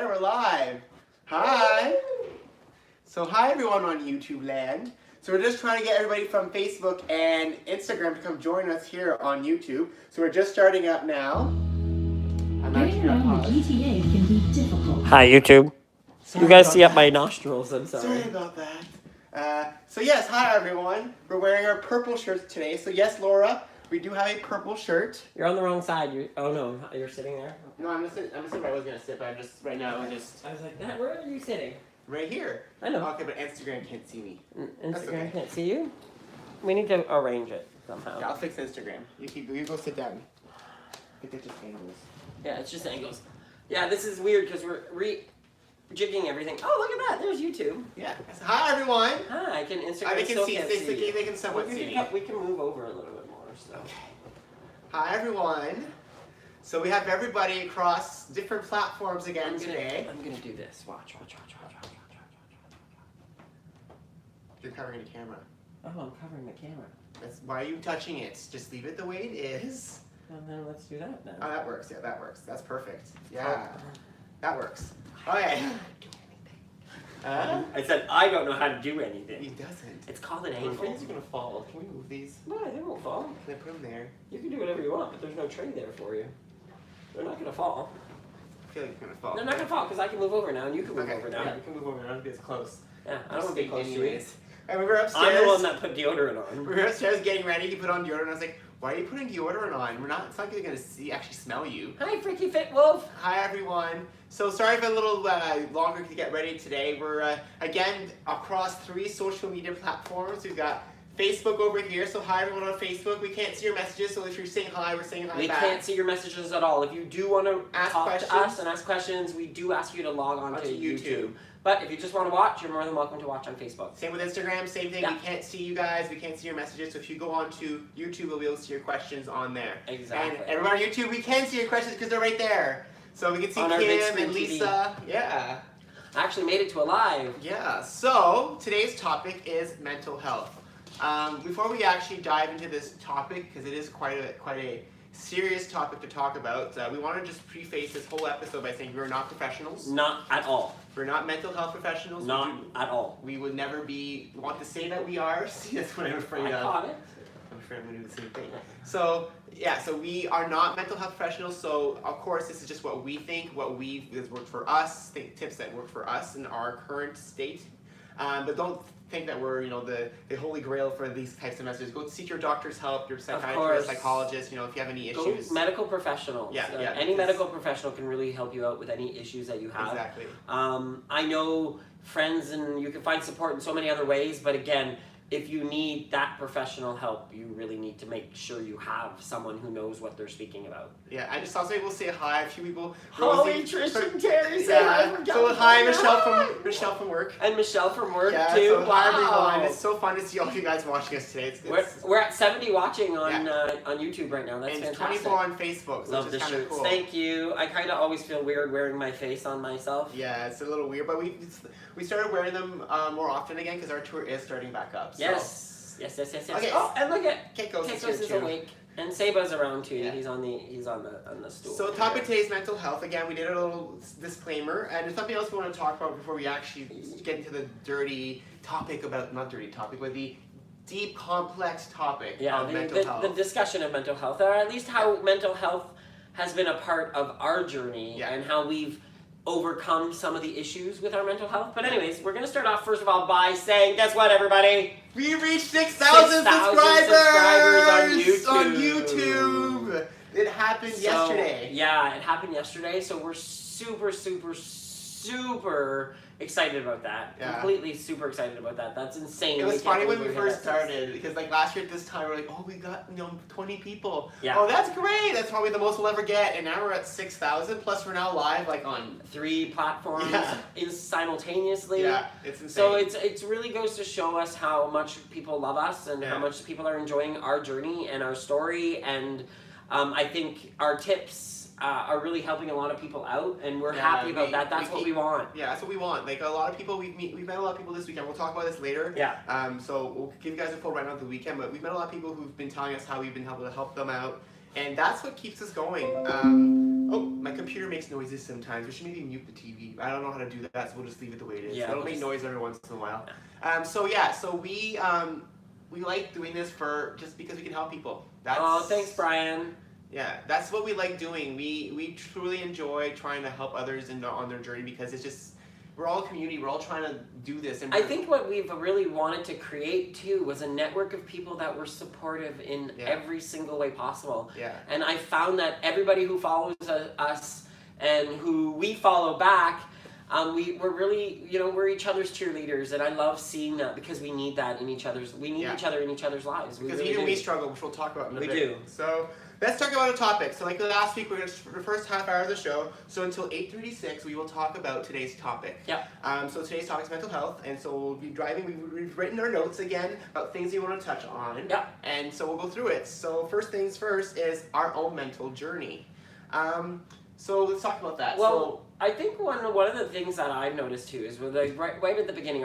Alright, we're live. Hi. So hi everyone on YouTube land. So we're just trying to get everybody from Facebook and Instagram to come join us here on YouTube. So we're just starting up now. Getting around the GTA can be difficult. Hi YouTube. Sorry You guys about see up that. my nostrils, I'm sorry. Sorry about that. So yes, hi everyone. We're wearing our purple shirts today. So yes, Laura, we do have a purple shirt. You're on the wrong side. Oh no, you're sitting there? No, I'm sitting where I was gonna sit, but I'm just right now I was like, where are you sitting? right here. I know. Okay, but Instagram can't see me. Instagram okay. can't see you? We need to arrange it somehow. Yeah, I'll fix Instagram. You go sit down. I think that's just angles. Yeah, it's just angles. Yeah, this is weird because we're rejigging everything. Oh, look at that. There's YouTube. Yeah. So, hi everyone. Hi, can Instagram They can still see. can't They see you. can somewhat see me. We can move over a little bit more. So. Okay. Hi everyone. So we have everybody across different platforms again today. I'm gonna do this. Watch. You're covering the camera. Oh, I'm covering the camera. That's why are you touching it? Just leave it the way it is. Well, then let's do that now. Oh, that works. Yeah, that works. That's perfect. Yeah, that works. Okay. I said I don't know how to do He anything. doesn't. It's called an My angle. friends are gonna fall. Can we move these? No, they won't fall. Can I put them there? You can do whatever you want, but there's no tray there for you. They're not gonna fall. I feel like they're gonna fall. They're not gonna fall because I can move over now and you can move over now. Yeah, you can move over. I don't have to be as close. Yeah, I don't want to be close to you. And we were upstairs. I'm the one that put deodorant on. We were upstairs getting ready to put on deodorant. I was like, why are you putting deodorant on? It's not gonna actually smell you. Hi, Freaky Fit Wolf. Hi everyone. So sorry for a little longer to get ready today. We're again across 3 social media platforms. We've got Facebook over here. So hi everyone on Facebook. We can't see your messages, so if you're saying hi, we're saying hi We back. can't see your messages at all. If you do want to Ask talk questions. to us and ask questions, we do ask you to log on to YouTube. But if you just want to watch, you're more than welcome to watch on Facebook. Same with Instagram, same thing. Yeah. We can't see you guys, we can't see your messages. So if you go on to YouTube, we'll be able to see your questions on there. Exactly. And everyone on YouTube, we can see your questions because they're right there. So we can see On our big Kim screen and TV. Lisa. Yeah. I actually made it to a live. Yeah. So today's topic is mental health. Before we actually dive into this topic, because it is quite a serious topic to talk about, we want to just preface this whole episode by saying we're not professionals. Not at all. We're not mental health professionals. Not at all. We would never want to say that we are. See, that's what I'm afraid I of. caught it. I'm afraid I'm going to do the same thing. So, yeah, so we are not mental health professionals. So, of course, this is just what we think, has worked for us, tips that work for us in our current state. But don't think that we're, the holy grail for these types of messages. Go seek your doctor's help, your psychiatrist, psychologist, if you have any issues. Go medical professionals. Yeah, any medical professional can really help you out with any issues that you have. Exactly. I know friends and you can find support in so many other ways, but again, if you need that professional help, you really need to make sure you have someone who knows what they're speaking about. Yeah, I just saw some people say hi. A few people. Holly, Tristan, Terry, say hi from So hi, Michelle from work. And Michelle from work Yeah, too. so Wow. hi everyone. It's so fun to see all you guys watching us today. We're at 70 watching on YouTube right now. That's and fantastic. 24 on Facebook. So Love it's the just kind of shirts. cool. Thank you. I kind of always feel weird wearing my face on myself. Yeah, it's a little weird, but we started wearing them more often again because our tour is starting back up. So. Yes. Okay. Oh, and look at Keiko's is here too. awake, and Seba's around too. Yeah. He's on the stool. So topic today is mental health. Again, we did a little disclaimer, and there's something else we want to talk about before we actually get into the not dirty topic, but the deep, complex topic of mental health. The discussion of mental health, or at least how mental health has been a part of our journey and how we've overcome some of the issues with our mental health. But anyways, we're going to start off first of all by saying, guess what, everybody? We reached 6,000 subscribers on YouTube. It happened yesterday. Yeah, it happened yesterday. So we're super excited about that. Yeah. Completely super excited about that. That's insane. It was funny when we first hit that. started because last year at this time we're like, oh, we got 20 people. Yeah. Oh, that's great. That's probably the most we'll ever get. And now we're at 6,000. Plus we're now live on 3 platforms simultaneously. Yeah, it's insane. So it's really goes to show us how much people love us and how much people are enjoying our journey and our story. And I think our tips are really helping a lot of people out, and we're happy about that. That's what we want. Yeah, that's what we want. Like a lot of people, we've met a lot of people this weekend. We'll talk about this later. Yeah. So we'll give you guys a full rundown of the weekend, but we've met a lot of people who've been telling us how we've been able to help them out, and that's what keeps us going. Oh, my computer makes noises sometimes. We should maybe mute the TV. I don't know how to do that, so we'll just leave it the way it is. Yeah, It'll make noise every once in a while. So we like doing this for just because we can help people. Thanks, Brian. Yeah, that's what we like doing. We truly enjoy trying to help others on their journey because it's just, we're all a community. We're all trying to do this. And I think what we've really wanted to create too was a network of people that were supportive in every single way possible. Yeah. And I found that everybody who follows us and who we follow back, we're really, we're each other's cheerleaders, and I love seeing that because we need that in each other's. We need each other in each other's lives. Because even we struggle, which we'll talk about in a bit. We do. So let's talk about a topic. So like last week, for the first half hour of the show, so until 8:36, we will talk about today's topic. Yeah. So today's topic is mental health, and so we'll be driving. We've written our notes again about things we want to touch on. Yeah. And so we'll go through it. So first things first is our own mental journey. So let's talk about that. Well, I think one of the things that I've noticed too is right at the beginning,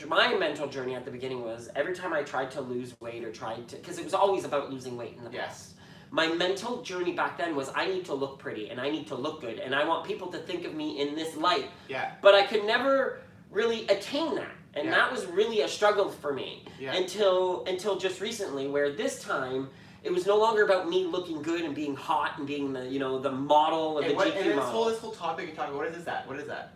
my mental journey at the beginning was every time I tried to lose weight or because it was always about losing weight in the past. My mental journey back then was I need to look pretty and I need to look good and I want people to think of me in this light. Yeah. But I could never really attain that. And that was really a struggle for me until just recently, where this time it was no longer about me looking good and being hot and being the the model of the GQ model. This whole topic you're talking about, what is that? What is that?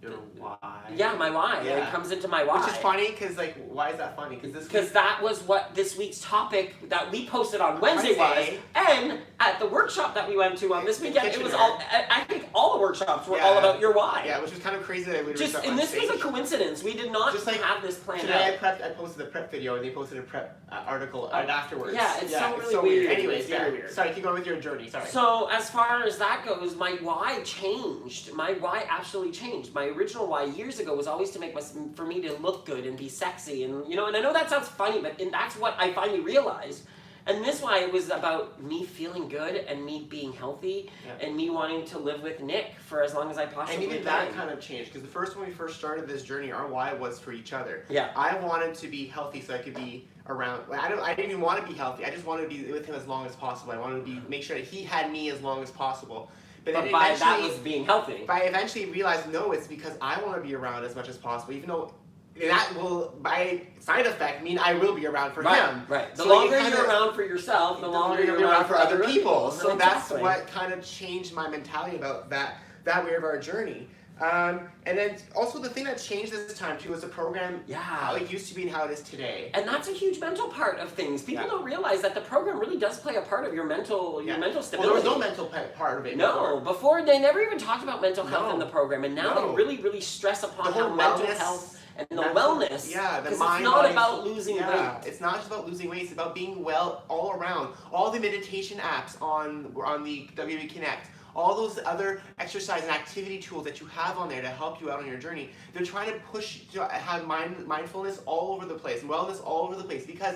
Your why. Yeah, my why. Yeah. It comes into my why. Which is funny because why is that funny? Because that was what this week's topic that we posted on Wednesday was, and at the workshop that we went to on this weekend, it was all. I think all the workshops were all about your why. Yeah, which was kind of crazy that we and this was a coincidence. We did not have this planned today out. I posted a prep video and they posted a prep article afterwards. Yeah, it's so weird. Anyways, very weird. Sorry, keep going with your journey. Sorry. So as far as that goes, my why changed. My why absolutely changed. My original why years ago was always to for me to look good and be sexy, and and I know that sounds funny, but that's what I finally realized. And this why it was about me feeling good and me being healthy and me wanting to live with Nick for as long as I possibly can. And even that kind of changed because when we first started this journey, our why was for each other. Yeah. I wanted to be healthy so I could be around. I didn't even want to be healthy. I just wanted to be with him as long as possible. I wanted to make sure that he had me as long as possible. But by that was being healthy. But I eventually realized, no, it's because I want to be around as much as possible, even though that will, by side effect, mean I will be around for him. Right. The longer you're around for yourself, the longer you're around for other people. So that's what kind of changed my mentality about that way of our journey. And then also the thing that changed this time too was the program how it used to be and how it is today. And that's a huge mental part of things. People don't realize that the program really does play a part of your mental stability. Well, there was no mental part of it. No, before they never even talked about mental health in the program, and now they really, really stress upon how mental health and the wellness. Yeah, the because mind. It's not about losing weight. It's not just about losing weight. It's about being well all around. All the meditation apps on the WWE Connect. All those other exercise and activity tools that you have on there to help you out on your journey, they're trying to push to have mindfulness all over the place, wellness all over the place. Because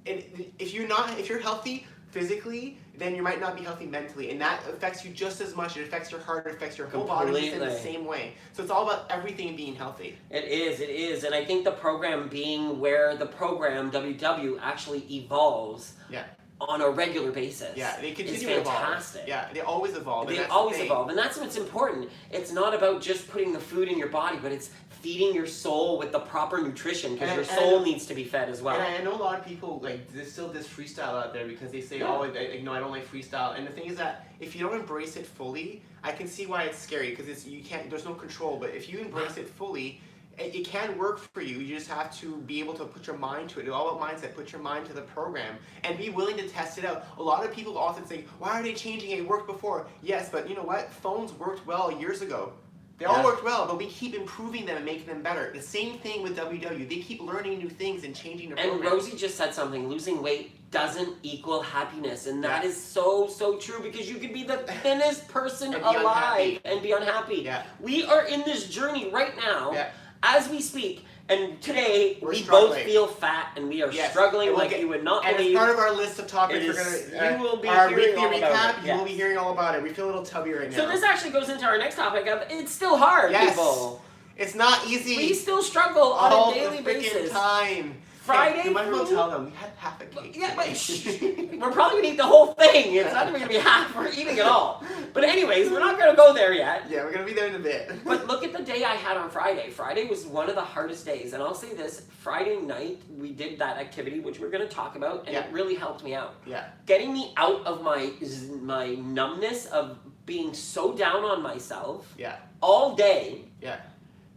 if you're healthy physically, then you might not be healthy mentally, and that affects you just as much. It affects your heart, it affects your whole body in the same way. So it's all about everything being healthy. It is, and I think the program being where the program WW actually evolves. Yeah. On a regular basis. Yeah, they continue to evolve. Fantastic. Yeah, they always evolve. They always evolve, and that's what's important. It's not about just putting the food in your body, but it's feeding your soul with the proper nutrition, because your soul needs to be fed as well. And I know a lot of people, there's still this freestyle out there because they say, no, I don't like freestyle. And the thing is that if you don't embrace it fully, I can see why it's scary, because there's no control. But if you embrace it fully, it can work for you. You just have to be able to put your mind to it. It's all about mindset. Put your mind to the program and be willing to test it out. A lot of people often say, why are they changing it? It worked before. Yes, but you know what? Phones worked well years ago. They all worked well, but we keep improving them and making them better. The same thing with WW. They keep learning new things and changing their program. And Rosie just said something. Losing weight doesn't equal happiness. And that is so, so true, because you could be the thinnest person alive and be unhappy. Yeah. We are in this journey right now. Yeah. As we speak, and today we struggling. Both feel fat, and we are struggling like you would not believe. And as part of our list of topics, we're going to you will be our hearing weekly all recap. about it. You will be hearing all about it. We feel a little tubby right now. So this actually goes into our next topic of it's still hard, people. It's not easy. We still struggle on a daily basis. Time. Friday You might as well food? tell them we had half a cake. Yeah, but today. we're probably gonna eat the whole thing. It's not even gonna be half. We're eating it all. But anyways, we're not gonna go there yet. Yeah, we're gonna be there in a bit. But look at the day I had on Friday. Friday was one of the hardest days, and I'll say this: Friday night we did that activity, which we're gonna talk about, and Yeah. it really helped me out. Yeah. Getting me out of my numbness of being so down on myself Yeah. all day. Yeah.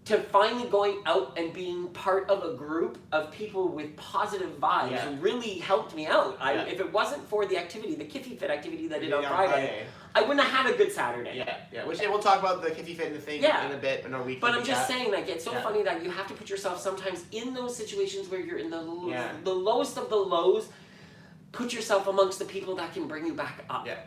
To finally going out and being part of a group of people with positive vibes Yeah. really helped me out. Yeah. If it wasn't for the activity, the Kiffy Fit activity that I did on Yeah, Friday, I wouldn't have had a good Saturday. Yeah, yeah. Which, and we'll talk about the Kiffy Fit and the thing Yeah. in a bit in our weekly But I'm just chat. saying, like, it's so Yeah. funny that you have to put yourself sometimes in those situations where you're in the Yeah. the lowest of the lows. Put yourself amongst the people that can bring you back up. Yeah.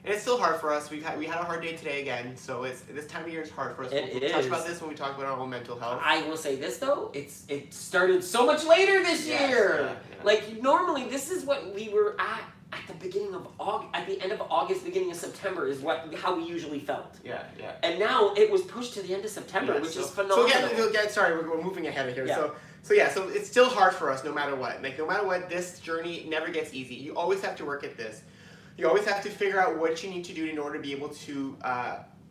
And it's still hard for us. We had a hard day today again, so it's this time of year is hard for us. It We'll talk is. about this when we talk about our own mental health. I will say this though, it started so much later this Yes, year. yeah. Like normally, this is what we were at the beginning of August, at the end of August, beginning of September is how we usually felt. Yeah, yeah. And now it was pushed to the end of September, Yeah, which so, is phenomenal. So again, sorry, we're moving ahead of here. Yeah. So it's still hard for us no matter what. Like no matter what, this journey never gets easy. You always have to work at this. You always have to figure out what you need to do in order to be able to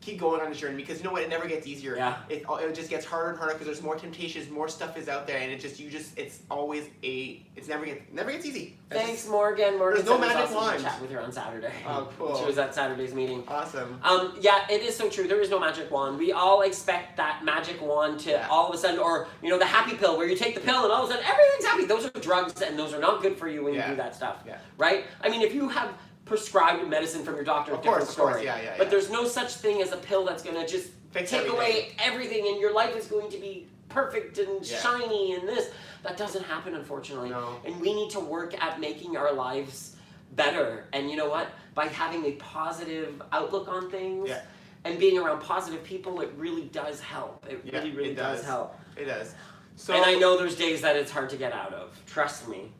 keep going on this journey, because you know what, it never gets easier. Yeah. It just gets harder and harder because there's more temptations, more stuff is out there, and it's always it never gets easy. It's Thanks, just Morgan. Morgan there's no sent us magic also to wand. chat with her on Saturday. Oh, cool. She was at Saturday's meeting. awesome. Yeah, it is so true. There is no magic wand. We all expect that magic wand to Yeah. all of a sudden, or the happy pill where you take the pill and all of a sudden everything's happy. Those are drugs, and those are not good for you when you Yeah. do that stuff. Yeah. Right? I mean, if you have prescribed medicine from your doctor, Of different course, story. yeah. But there's no such thing as a pill that's going to just Fix take everything. away everything, and your life is going to be perfect and Yeah. shiny and this. That doesn't happen, unfortunately. No. And we need to work at making our lives better. And you know what? By having a positive outlook on things. Yeah. And being around positive people, it really does help. It Yeah, really it does does. help. It does. So And I know there's days that it's hard to get out of. Trust me.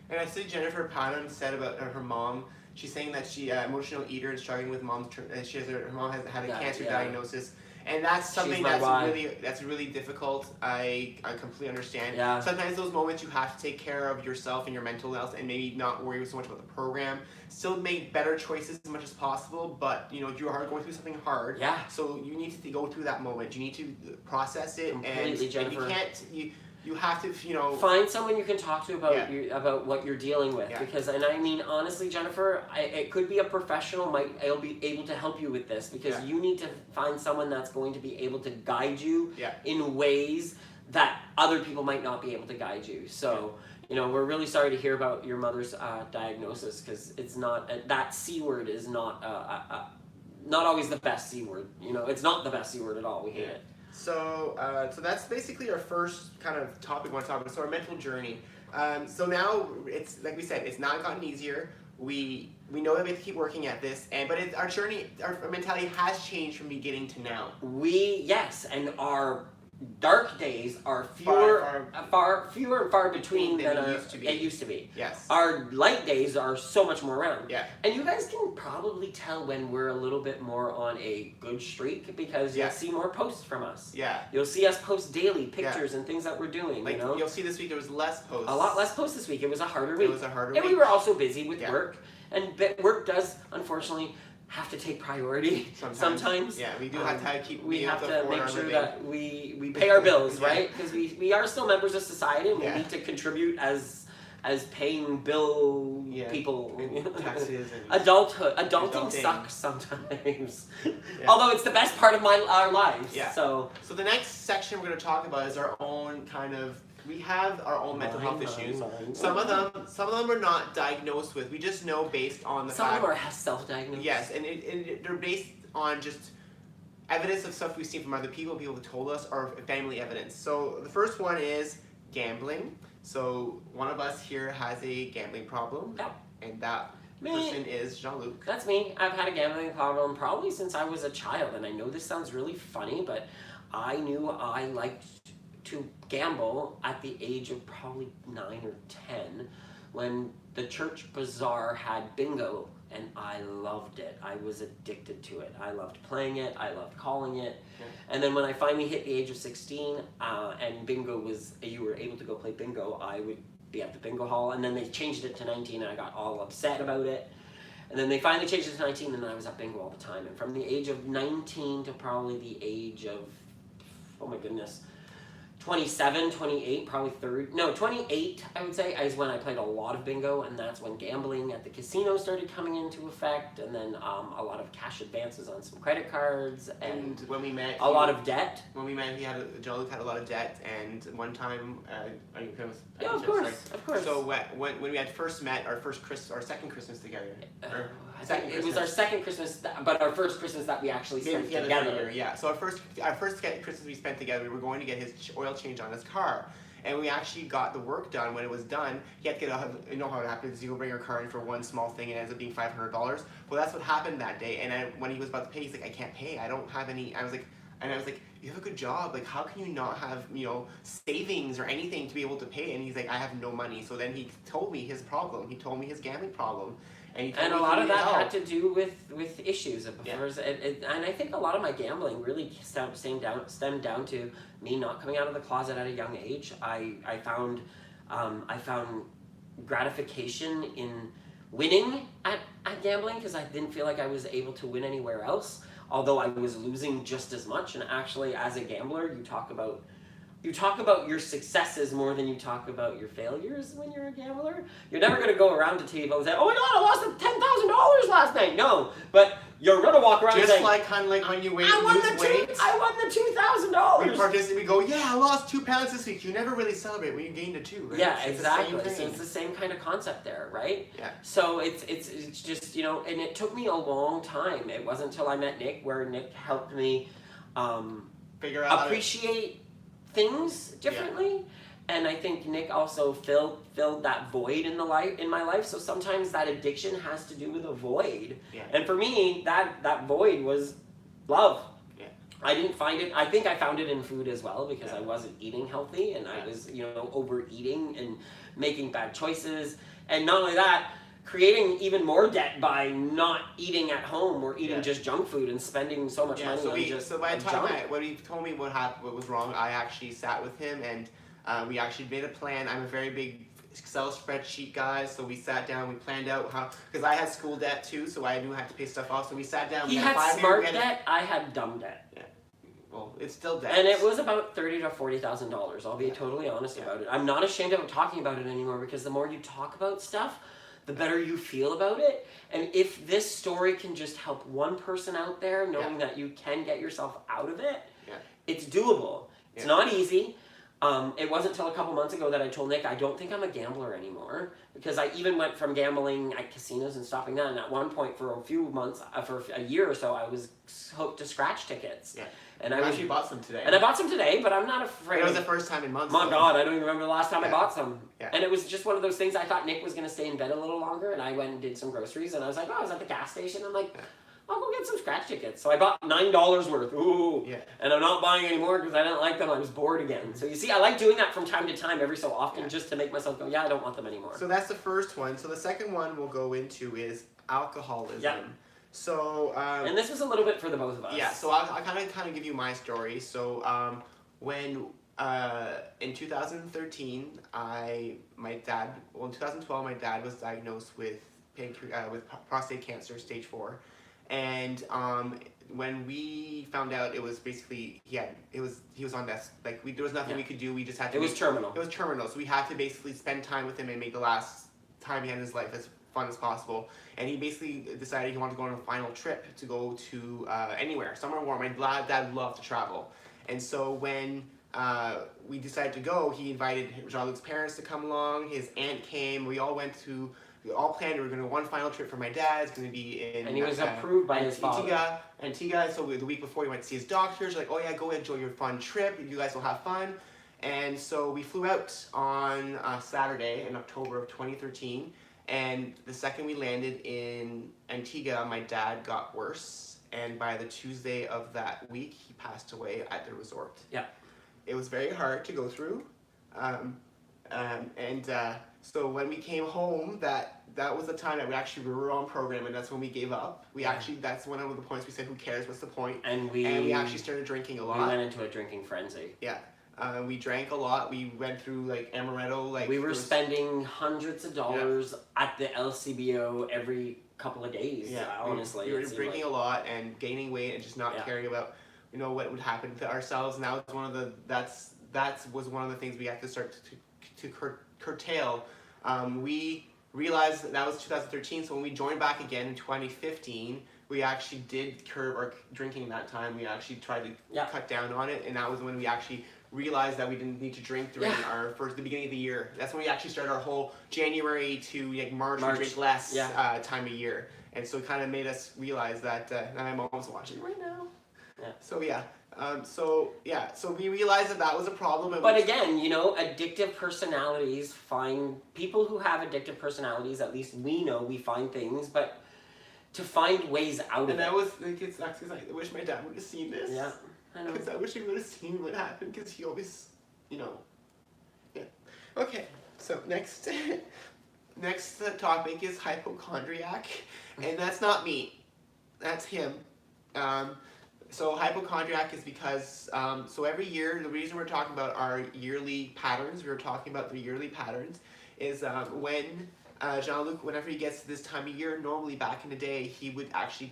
And I see Jennifer Panum said about her mom. She's saying that she emotional eater and struggling with mom's. She has her mom has had a cancer diagnosis, and that's something my wife. that's really difficult. I completely understand. Yeah. Sometimes those moments you have to take care of yourself and your mental health, and maybe not worry so much about the program. Still make better choices as much as possible, but you are going through something hard. Yeah. So you need to go through that moment. You need to process it, Completely, and Jennifer. you can't. You have to Find someone you can talk to about Yeah. about what you're dealing with, Yeah. because, and I mean honestly, Jennifer, it could be a professional might be able to help you with this, because Yeah. you need to find someone that's going to be able to guide you Yeah. in ways that other people might not be able to guide you. So we're really sorry to hear about your mother's diagnosis, because it's not that C word is not not always the best C word. It's not the best C word at all. We hate it. So that's basically our first kind of topic we want to talk about. So our mental journey. So now it's like we said, it's not gotten easier. We know that we have to keep working at this, but our journey, our mentality has changed from beginning to now. And our dark days are far fewer and far between than than it used to be. Yes. Our light days are so much more around. Yeah. And you guys can probably tell when we're a little bit more on a good streak, because you'll see more posts from us. Yeah. You'll see us post daily pictures and things that we're doing. Like you'll see this week there was less posts. A lot less posts this week. It was a harder week. It was a harder and week. we were also busy with Yeah. work, and work does unfortunately have to take priority sometimes. Yeah, we do have to keep. We have to afford make our sure living. that we pay our bills, Yeah. right? Because we are still members of society, and we Yeah. need to contribute as paying bill people. Taxes and Adulting Adulting. sucks sometimes. Yeah. Although it's the best part of our lives. Yeah. So So the next section we're going to talk about is our own kind of. We have our own mental health issues. Some of them are not diagnosed with. We just know based on the some fact. of them are self-diagnosed. Yes, and they're based on just evidence of stuff we've seen from other people have told us, or family evidence. So the first one is gambling. So one of us here has a gambling problem, Yeah. and that Me. person is Jean-Luc. That's me. I've had a gambling problem probably since I was a child, and I know this sounds really funny, but I knew I liked to gamble at the age of probably 9 or 10 when the church bazaar had bingo and I loved it. I was addicted to it. I loved playing it. I loved calling it. Yeah. And then when I finally hit the age of 16, and bingo was, you were able to go play bingo, I would be at the bingo hall, and then they changed it to 19, and I got all upset about it. And then they finally changed it to 19, and then I was at bingo all the time. And from the age of 19 to probably the age of, oh my goodness, 27, 28, probably 28, I would say, is when I played a lot of bingo, and that's when gambling at the casino started coming into effect, and then a lot of cash advances on some credit cards, and when we met, a lot of debt. When we met, Jean-Luc had a lot of debt, and one time, Yeah, of course, of course. So when we had first met, our second Christmas together, it was our second Christmas, but our first Christmas that we actually spent together. Yeah. So our first Christmas we spent together, we were going to get his oil change on his car, and we actually got the work done. When it was done, he had to get you know how it happens. You go bring your car in for one small thing, and it ends up being $500. Well, that's what happened that day. And when he was about to pay, he's like, "I can't pay. I don't have any." I was like, "You have a good job. Like, how can you not have savings or anything to be able to pay?" And he's like, "I have no money." So then he told me his problem. He told me his gambling problem. And a lot of that had to do with issues. And I think a lot of my gambling really stemmed down to me not coming out of the closet at a young age. I found gratification in winning at gambling because I didn't feel like I was able to win anywhere else, although I was losing just as much. And actually, as a gambler, you talk about your successes more than you talk about your failures when you're a gambler. You're never going to go around to people and say, "Oh my God, I lost $10,000 last night." No, but you're going to walk around and say, kind of like when you lose weight. I won the $2,000. We go, "Yeah, I lost 2 pounds this week." You never really celebrate when you gained a 2, right? Yeah, exactly. So it's the same kind of concept there, right? Yeah. So it's just, and it took me a long time. It wasn't until I met Nick where Nick helped me figure out appreciate things differently, and I think Nick also filled that void in my life. So sometimes that addiction has to do with a void, and for me that void was love. I didn't find it. I think I found it in food as well because I wasn't eating healthy, and I was overeating and making bad choices, and not only that, creating even more debt by not eating at home or eating just junk food and spending so much money on just So by the time when he told me what was wrong, I actually sat with him and we actually made a plan. I'm a very big Excel spreadsheet guy, so we sat down, we planned out how, because I had school debt too, so I knew I had to pay stuff off, so we sat down. He had smart debt, I had dumb debt. Yeah. Well, it's still debt. And it was about $30,000 to $40,000. I'll be totally honest about it. I'm not ashamed of talking about it anymore because the more you talk about stuff, the better you feel about it. And if this story can just help one person out there knowing that you can get yourself out of it, it's doable. It's not easy. It wasn't until a couple months ago that I told Nick I don't think I'm a gambler anymore, because I even went from gambling at casinos and stopping that, and at one point for a few months, for a year or so, I was hooked to scratch tickets. Yeah. And I actually bought some today. And I bought some today, but I'm not afraid. It was the first time in months. My God, I don't even remember the last time I bought some. Yeah. And it was just one of those things. I thought Nick was going to stay in bed a little longer, and I went and did some groceries, and I was like, I was at the gas station. I'm like, I'll go get some scratch tickets. So I bought $9 worth. Ooh. Yeah. And I'm not buying any more because I didn't like them. I was bored again. So you see, I like doing that from time to time, every so often, just to make myself go, I don't want them anymore. So that's the first one. So the second one we'll go into is alcoholism. Yeah. So and this was a little bit for the both of us. Yeah. So I'll kind of give you my story. So when in 2013, in 2012, my dad was diagnosed with prostate cancer, stage 4, and when we found out, it was basically he was on death. Like there was nothing we could do. We just had to. It was terminal. It was terminal. So we had to basically spend time with him and make the last time he had in his life as fun as possible. And he basically decided he wanted to go on a final trip to go to anywhere, somewhere warm. My dad loved to travel, and so when we decided to go, he invited Jean-Luc's parents to come along. His aunt came. We all planned we were going to go one final trip for my dad. It's going to be in... And he was approved by his father. Antigua. So the week before he went to see his doctors, like, oh yeah, go enjoy your fun trip. You guys will have fun. And so we flew out on Saturday in October of 2013. And the second we landed in Antigua, my dad got worse. And by the Tuesday of that week, he passed away at the resort. Yeah. It was very hard to go through. So when we came home, that was the time that we were on program, and that's when we gave up. That's one of the points we said, who cares, what's the point? And we actually started drinking a lot. We went into a drinking frenzy. Yeah. We drank a lot. We went through like amaretto. We were spending hundreds of dollars at the LCBO every couple of days. Yeah, honestly. We were drinking a lot and gaining weight and just not caring about, what would happen to ourselves. And that was one of the things we had to start to curtail. We realized that was 2013. So when we joined back again in 2015. We actually did curb our drinking that time. We actually tried to cut down on it, and that was when we actually realized that we didn't need to drink during the beginning of the year. That's when we actually started our whole January to March. We drink less time of year, and so it kind of made us realize that. And my mom's watching right now. Yeah. So so we realized that was a problem. But again, addictive personalities people who have addictive personalities. At least we find things, but to find ways out of it. And that was it's actually I wish my dad would have seen this. Yeah. I know. Because I wish he would have seen what happened, because he always, Yeah. Okay, so next topic is hypochondriac, and that's not me, that's him. So hypochondriac is because, so every year, the reason we're talking about our yearly patterns, is when Jean-Luc, whenever he gets to this time of year, normally back in the day, he would actually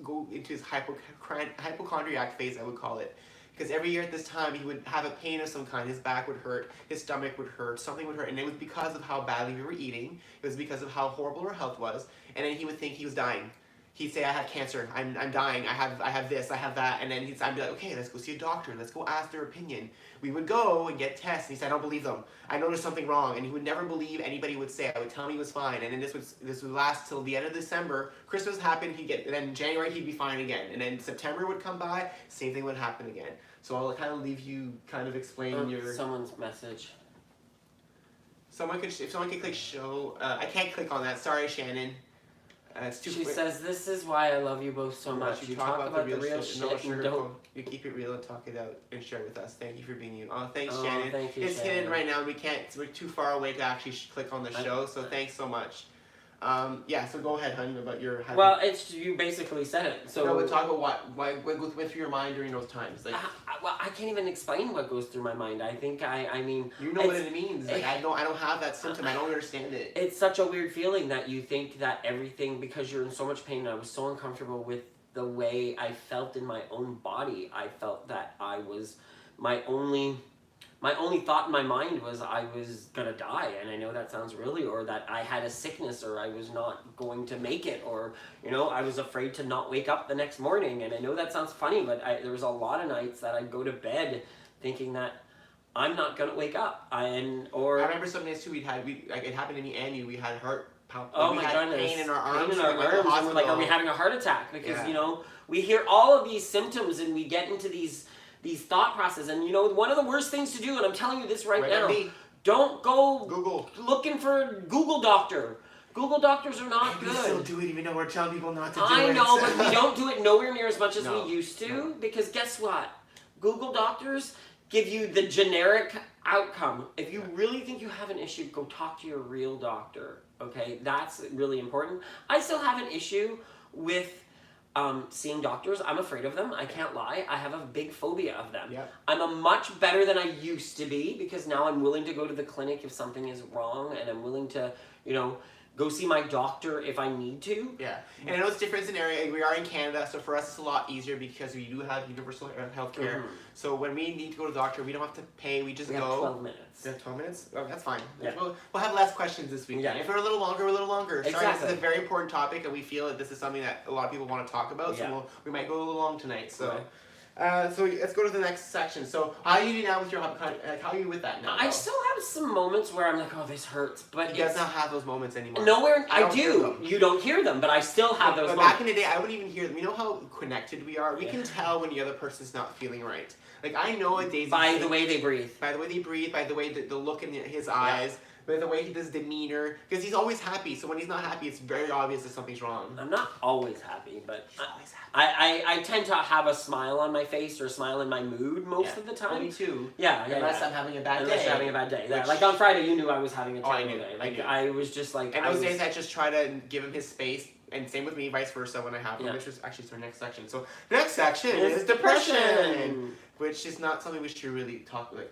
go into his hypochondriac phase, I would call it. Because every year at this time, he would have a pain of some kind. His back would hurt, his stomach would hurt, something would hurt, and it was because of how badly we were eating. It was because of how horrible our health was, and then he would think he was dying. He'd say, I have cancer, I'm dying, I have this, I have that, and then I'd be like, okay, let's go see a doctor, let's go ask their opinion. We would go and get tests, and he said, I don't believe them. I know there's something wrong, and he would never believe anybody would say. I would tell him he was fine, and then this would last till the end of December. Christmas happened, and then in January he'd be fine again, and then September would come by, same thing would happen again. So I'll kind of leave you kind of explain your... Someone's message. If someone could click show, I can't click on that, sorry Shannon. She says, this is why I love you both so much. You talk about the real shit and don't... You keep it real and talk it out and share it with us. Thank you for being you. Oh, thanks, Oh, Shannon. thank you, It's Shannon. hidden right now. We're too far away to actually click on the show, so thanks so much. So go ahead, hun, about your... Well, you basically said it. So no, but talk about what went through your mind during those times. Like, I can't even explain what goes through my mind. I think I mean... You know what it means. Like, I don't have that symptom. I don't understand it. It's such a weird feeling that you think that everything, because you're in so much pain, and I was so uncomfortable with the way I felt in my own body. I felt that I was... My only thought in my mind was I was gonna die, and I know that sounds really, or that I had a sickness, or I was not going to make it, or I was afraid to not wake up the next morning. And I know that sounds funny, but there was a lot of nights that I'd go to bed thinking that I'm not gonna wake up. I remember some days too. It happened to me and you. We had heart. Oh my goodness! Pain in our arms. And we're like, are we having a heart attack? Because we hear all of these symptoms, and we get into these thought processes, and one of the worst things to do, and I'm telling you this right now, don't go Google looking for Google doctor. Google doctors are not good. We still do it even though we're telling people not to do it. I know, but we don't do it nowhere near as much as we used to, because guess what? Google doctors give you the generic outcome. If you really think you have an issue, go talk to your real doctor, okay? That's really important. I still have an issue with seeing doctors. I'm afraid of them. I can't lie. I have a big phobia of them. Yep. I'm a much better than I used to be, because now I'm willing to go to the clinic if something is wrong, and I'm willing to, go see my doctor if I need to. Yeah, and I know it's different in area. We are in Canada, so for us it's a lot easier because we do have universal health care. Mm-hmm. So when we need to go to the doctor, we don't have to pay. We just we go. have 12 minutes. Yeah, 12 minutes? Oh, that's fine. Yeah. We'll have less questions this week. Yeah. If we're a little longer, we're a little longer. Exactly. Sorry, this is a very important topic, and we feel that this is something that a lot of people want to talk about. So we might go a little long tonight. So. Right. So let's go to the next section. So how are you now with your hypochondriac? How are you with that now? I still have some moments where I'm like, oh, this hurts, but he does not have those moments anymore. Nowhere. I do. You don't hear them, but I still have those moments. Back in the day, I wouldn't even hear them. You know how connected we are? We can tell when the other person's not feeling right. Like, I know a Daisy... By the way they breathe. By the way they breathe, by the way the look in his eyes. But the way he does demeanor, because he's always happy. So when he's not happy, it's very obvious that something's wrong. I'm not always happy, but He's always happy. I tend to have a smile on my face or a smile in my mood most of the Well, time. me too. Yeah, Unless I'm having a bad Unless day. you're having a bad day. Yeah, Which- like on Friday, you knew I was having a Oh, I terrible knew. day. I Like knew. I was just like. And those days I just try to give him his space, and same with me, vice versa when I have him, Yeah. which is actually our next section. So next section It's is depression, which is not something we should really talk like.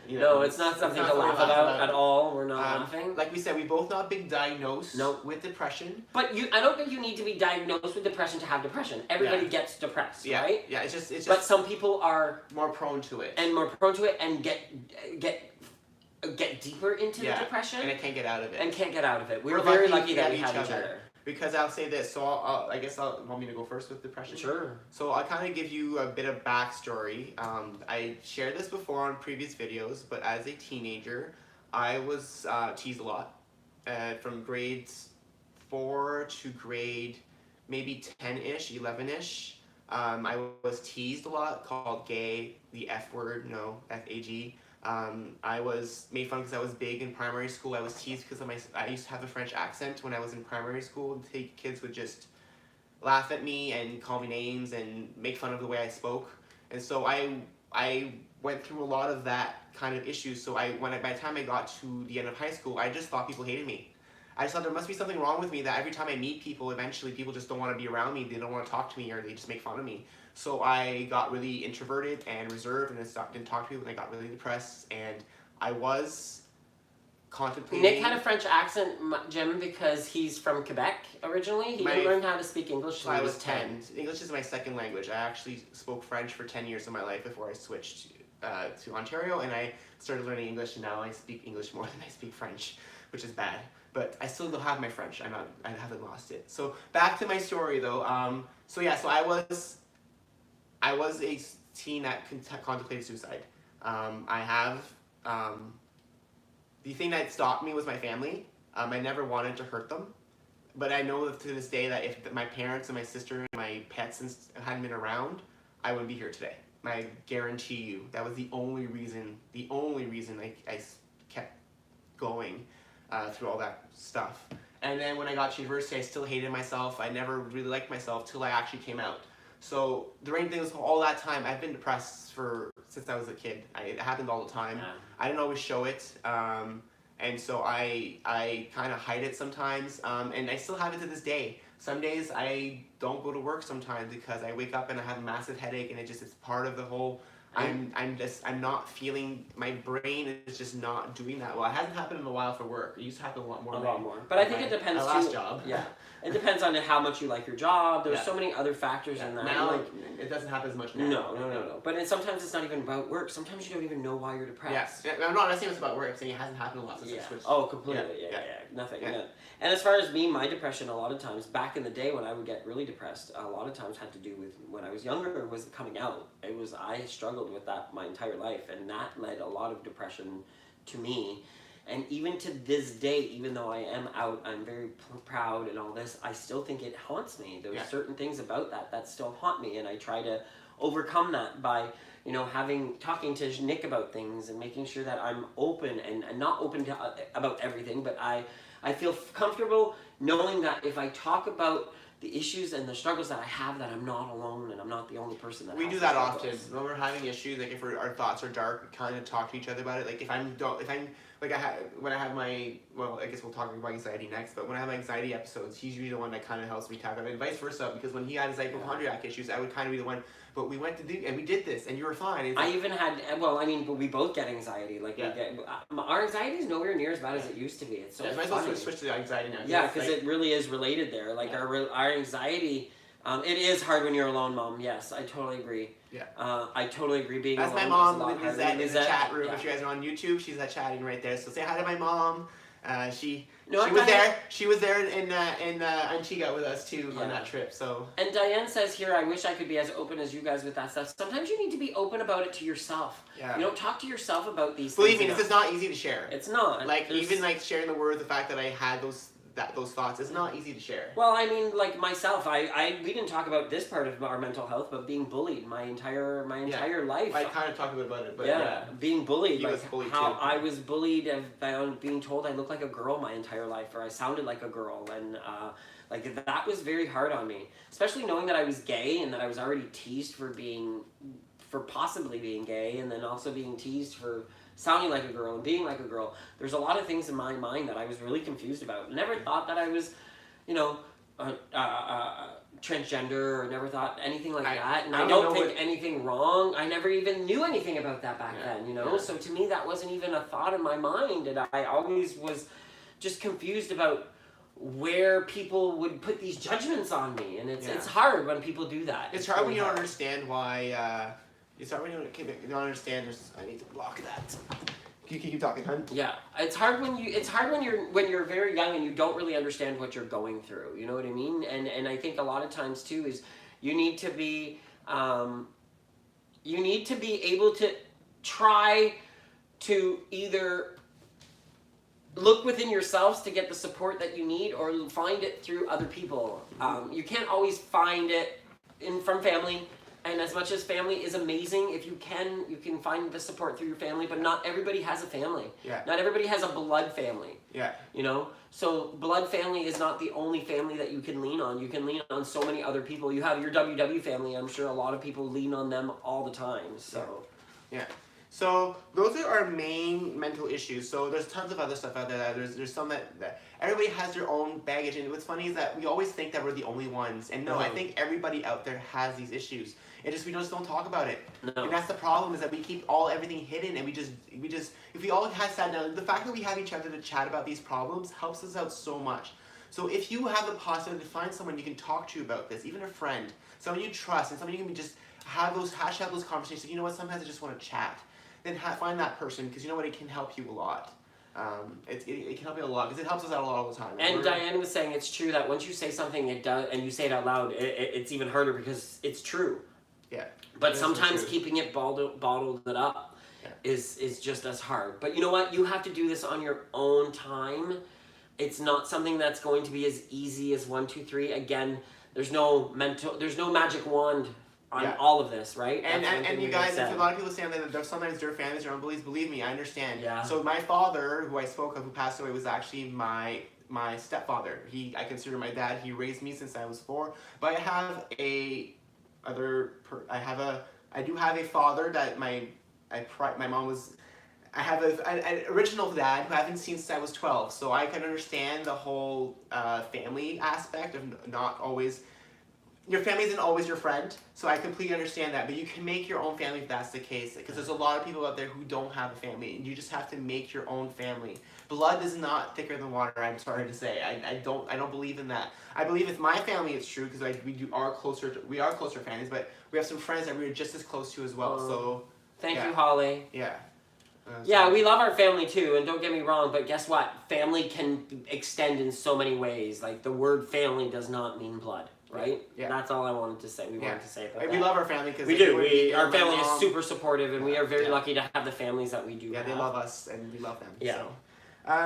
You know, No, it's not something to laugh about at all. We're not laughing. Like we said, we both not been diagnosed Nope. with depression. But I don't think you need to be diagnosed with depression to have depression. Everybody Yeah. gets depressed, Yeah, right? yeah. It's just But some people are more prone to it, and more prone to it and get deeper into the depression and I can't get out of it. and can't get out of it. We're We're very lucky lucky that we have have each each other. other. Because I'll say this, so I guess I'll want me to go first with depression. Sure. So I'll kind of give you a bit of backstory. I shared this before on previous videos, but as a teenager, I was teased a lot. From grades 4 to grade maybe 10-ish, 11-ish. I was teased a lot, called gay, the F word, no, F-A-G. I was made fun because I was big in primary school. I was teased because I used to have a French accent when I was in primary school. Kids would just laugh at me and call me names and make fun of the way I spoke. And so I went through a lot of that kind of issues. So by the time I got to the end of high school, I just thought people hated me. I just thought there must be something wrong with me, that every time I meet people, eventually people just don't want to be around me. They don't want to talk to me, or they just make fun of me. So I got really introverted and reserved, and didn't talk to people, and I got really depressed. And I was contemplating. Nick had a French accent, Jim, because he's from Quebec originally. He learned how to speak English when when I he was 10. English is my second language. I actually spoke French for 10 years of my life before I switched to Ontario, and I started learning English, and now I speak English more than I speak French, which is bad. But I still have my French. I haven't lost it. So back to my story though. So I was a teen that contemplated suicide. The thing that stopped me was my family. I never wanted to hurt them, but I know to this day that if my parents and my sister and my pets hadn't been around, I wouldn't be here today. I guarantee you that was the only reason I kept going through all that stuff. And then when I got to university, I still hated myself. I never really liked myself till I actually came out. So during all that time, I've been depressed since I was a kid. It happened all the time. Yeah. I didn't always show it, and so I kind of hide it sometimes, and I still have it to this day. Some days I don't go to work sometimes because I wake up and I have a massive headache, and it's part of the whole. I'm not feeling, my brain is just not doing that well. It hasn't happened in a while for work. It used to happen a lot more. But I think it depends my last too. job. Yeah. It depends on how much you like your job. There's Yeah. so many other factors in that. Now it doesn't happen as much now. No. But sometimes it's not even about work. Sometimes you don't even know why you're depressed. Yes. I'm not saying it's about work. I'm saying it hasn't happened a lot since I Yeah. switched. Oh, completely. Yeah. Nothing. Yeah. And as far as me, my depression, a lot of times back in the day when I would get really depressed, a lot of times had to do with when I was younger was coming out. I struggled with that my entire life, and that led a lot of depression to me. And even to this day, even though I am out, I'm very proud and all this, I still think it haunts me. There's certain things about that still haunt me, and I try to overcome that by talking to Nick about things and making sure that I'm open and not open to about everything, but I feel comfortable knowing that if I talk about the issues and the struggles that I have, that I'm not alone and I'm not the only person that we has do the that struggles. often when we're having issues. Like if our thoughts are dark, we kind of talk to each other about it. Like when I have my, well, I guess we'll talk about anxiety next, but when I have my anxiety episodes, he's usually the one that kind of helps me tackle it, and vice versa, because when he had his hypochondriac issues, I would kind of be the one, but we went to do, and we did this, and you were fine. It's I even had, but we both get anxiety. Like, Yeah. our anxiety is nowhere near as bad as it used to be. It's so might as funny. well switch to the anxiety now. Yeah, because it really is related there. Like, our anxiety, it is hard when you're alone, Mom. Yes, I totally agree. Yeah. I totally agree. Being That's alone my mom, is a lot Lizette, harder. in the chat room. Yeah. If you guys are on YouTube, she's chatting right there. So say hi to my mom. She No, was Diane- there. She was there in Antigua with us too on that trip. So And Diane says here, I wish I could be as open as you guys with that stuff. Sometimes you need to be open about it to yourself. Yeah. You don't talk to yourself about these believe things. me, this is not easy to share. It's not. Like even like sharing the word, the fact that I had those thoughts is not easy to share. Well, I mean, like myself, we didn't talk about this part of our mental health, but being bullied my entire life. I kind of talked about it, but being bullied. He like was bullied how too. I was bullied and being told I looked like a girl my entire life, or I sounded like a girl, and like that was very hard on me, especially knowing that I was gay and that I was already teased for possibly being gay, and then also being teased for sounding like a girl and being like a girl. There's a lot of things in my mind that I was really confused about. Never thought that I was, transgender, or never thought anything like that. And I don't think anything wrong. I never even knew anything about that back then, Yeah. So to me, that wasn't even a thought in my mind. And I always was just confused about where people would put these judgments on me. And it's hard when people do that. It's hard when you don't understand why... It's hard when you don't understand. I need to block that. Can you keep talking, hun? Yeah, it's hard when you're very young and you don't really understand what you're going through. You know what I mean? And I think a lot of times too is you need to be able to try to either look within yourselves to get the support that you need, or find it through other people. You can't always find it from family. And as much as family is amazing, if you can find the support through your family, but not everybody has a family. Yeah. Not everybody has a blood family. Yeah. So blood family is not the only family that you can lean on. You can lean on so many other people. You have your WW family. I'm sure a lot of people lean on them all the time. So. Yeah. So those are our main mental issues. So there's tons of other stuff out there. There's some that everybody has their own baggage. And what's funny is that we always think that we're the only ones. And no, I think everybody out there has these issues. We just don't talk about it. No. And that's the problem, is that we keep everything hidden, and we just if we all had sat down, the fact that we have each other to chat about these problems helps us out so much. So if you have the possibility to find someone you can talk to about this, even a friend, someone you trust, and someone you can just hash out those conversations. You know what? Sometimes I just want to chat. Then find that person, because you know what? It can help you a lot. It can help you a lot, because it helps us out a lot all the time. And Diane was saying it's true that once you say something, it does, and you say it out loud, it's even harder because it's true. Yeah. But sometimes keeping it bottled it up is just as hard. But you know what? You have to do this on your own time. It's not something that's going to be as easy as 1, 2, 3. Again, there's no magic wand on all of this, right? And you guys, if a lot of people say that sometimes their families are unbelievers, believe me, I understand. Yeah. So my father, who I spoke of, who passed away, was actually my stepfather. I consider my dad. He raised me since I was 4. But I do have a father that my mom was. I have an original dad who I haven't seen since I was 12, so I can understand the whole family aspect of not always. Your family isn't always your friend, so I completely understand that. But you can make your own family if that's the case, because there's a lot of people out there who don't have a family, and you just have to make your own family. Blood is not thicker than water. I'm sorry to say. I don't believe in that. I believe with my family it's true, because we are closer families, but we have some friends that we're just as close to as well. So thank you, Holly. Yeah. Yeah, we love our family too, and don't get me wrong, but guess what? Family can extend in so many ways. Like, the word family does not mean blood, right? Yeah. That's all I wanted to say. We wanted to say about that. We love our family because we do. Our family is super supportive, and we are very lucky to have the families that we do. Yeah, they love us, and we love them. Yeah.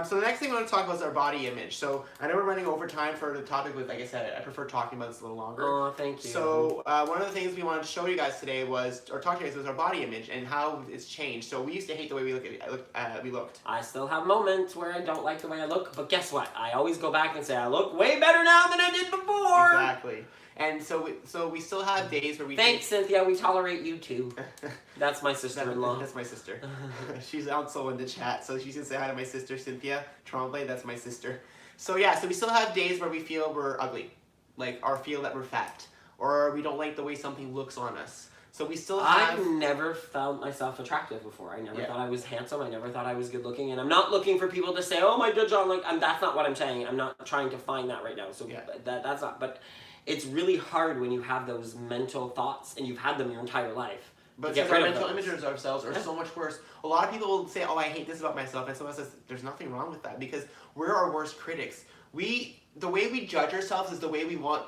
So the next thing I want to talk about is our body image. So I know we're running over time for the topic, but like I said, I prefer talking about this a little longer. Oh, thank you. So one of the things we wanted to show you guys today was our body image and how it's changed. So we used to hate the way we looked. I still have moments where I don't like the way I look, but guess what? I always go back and say I look way better now than I did before. Exactly. And so we still have days where we... Thanks, Cynthia. We tolerate you too. That's my sister-in-law. That's my sister. She's also in the chat, so she should say hi to my sister, Cynthia Tremblay. That's my sister. So yeah, so we still have days where we feel we're ugly. Or feel that we're fat. Or we don't like the way something looks on us. So we still have... I've never found myself attractive before. I never thought I was handsome. I never thought I was good looking. And I'm not looking for people to say, oh my God, John, that's not what I'm saying. I'm not trying to find that right now. So that's not... But it's really hard when you have those mental thoughts and you've had them your entire life. But because our mental images of ourselves are so much worse. A lot of people will say, oh, I hate this about myself. And someone says, there's nothing wrong with that, because we're our worst critics. the way we judge ourselves is the way we want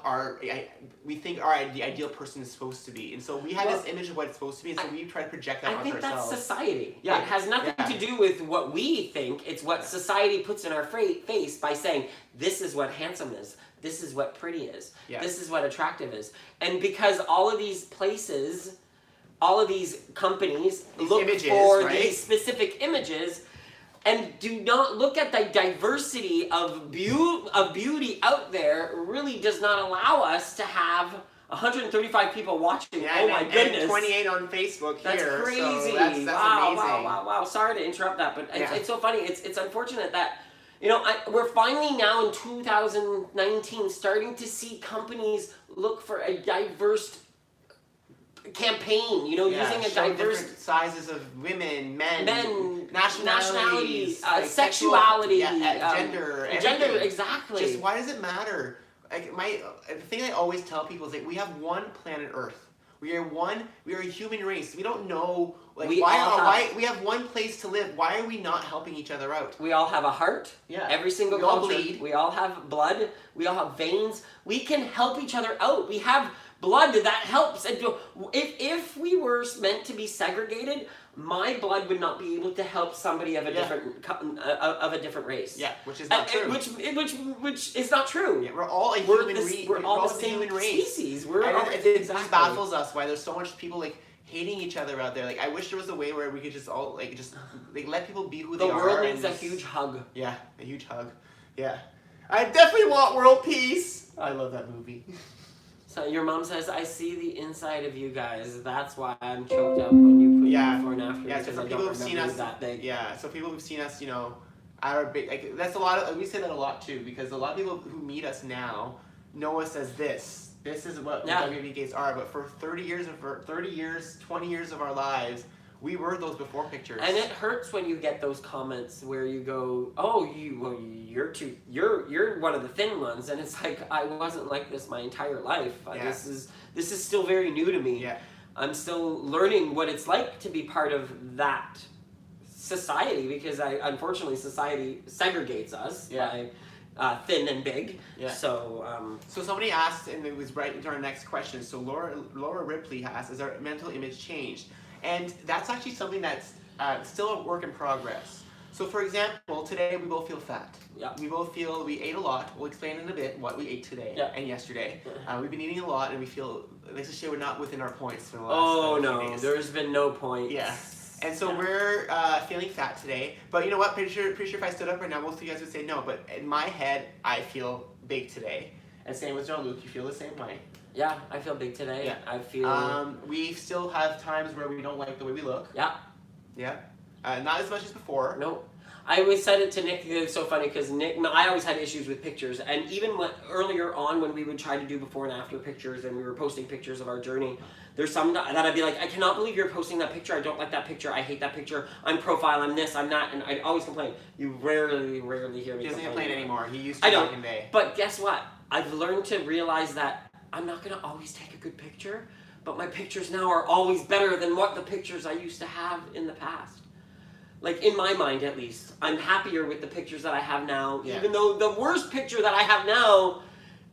we think the ideal person is supposed to be. And so we have this image of what it's supposed to be, and so we try to project that onto ourselves. I think that's society. Yeah. It has nothing to do with what we think. It's what society puts in our face by saying, this is what handsome is. This is what pretty is. Yeah. This is what attractive is. And because all of these places, all of these companies look for these specific images, and do not look at the diversity of beauty out there, really does not allow us to have 135 people watching. Yeah, my goodness. And 28 on Facebook that's here. Crazy. So that's amazing. Wow. Sorry to interrupt that, but it's so funny. It's unfortunate that, we're finally now in 2019 starting to see companies look for a diverse campaign, using a diverse different sizes of women, men, nationalities, sexuality, gender, exactly. Just why does it matter? Like the thing I always tell people is we have one planet Earth. We are a human race. We don't know we have one place to live. Why are we not helping each other out? We all have a heart. Yeah. Every single we all culture. bleed. We all have blood. We all have veins. We can help each other out. We have blood that helps. And if we were meant to be segregated, my blood would not be able to help somebody of a different race. Yeah, which is not true. Which is not true. Yeah, we're all a We're human all the same human race. species. It just baffles us why there's so much people hating each other out there. I wish there was a way where we could just all let people be who they are. The world needs a huge hug. Yeah, a huge hug. Yeah, I definitely want world peace. I love that movie. So your mom says, I see the inside of you guys. That's why I'm choked up when you put before and after. Yeah, so for people who've seen us, that big. Yeah, so people who've seen us, our big, that's a lot of, we say that a lot too, because a lot of people who meet us now know us as this. This is what WB gays are, but for 20 years of our lives, we were those before pictures. And it hurts when you get those comments where you go, "Oh, you're one of the thin ones," and it's like, I wasn't like this my entire life. This is still very new to me. Yeah. I'm still learning what it's like to be part of that society, because unfortunately society segregates us by thin and big. Yeah. So somebody asked, and it was right into our next question. So Laura Ripley asked, "Is our mental image changed?" And that's actually something that's still a work in progress. So for example, today we both feel fat. Yeah. We both feel we ate a lot. We'll explain in a bit what we ate today and yesterday. We've been eating a lot, and we feel, let's just say, we're not within our points for the last few days. There's been no points. Yeah. And so we're feeling fat today. But you know what? Pretty sure if I stood up right now, most of you guys would say no. But in my head, I feel big today. And same with Jean-Luc. You feel the same way. Yeah, I feel big today. Yeah. I feel... we still have times where we don't like the way we look. Yeah. Yeah. Not as much as before. No. I always said it to Nick. It's so funny because I always had issues with pictures. And even earlier on when we would try to do before and after pictures and we were posting pictures of our journey, there's some that I'd be like, I cannot believe you're posting that picture. I don't like that picture. I hate that picture. I'm profile. I'm this. I'm that. And I'd always complain. You rarely hear me complain. He doesn't complain anymore. He used to back in the day. But guess what? I've learned to realize that I'm not going to always take a good picture, but my pictures now are always better than what the pictures I used to have in the past. Like, in my mind, at least, I'm happier with the pictures that I have now, even though the worst picture that I have now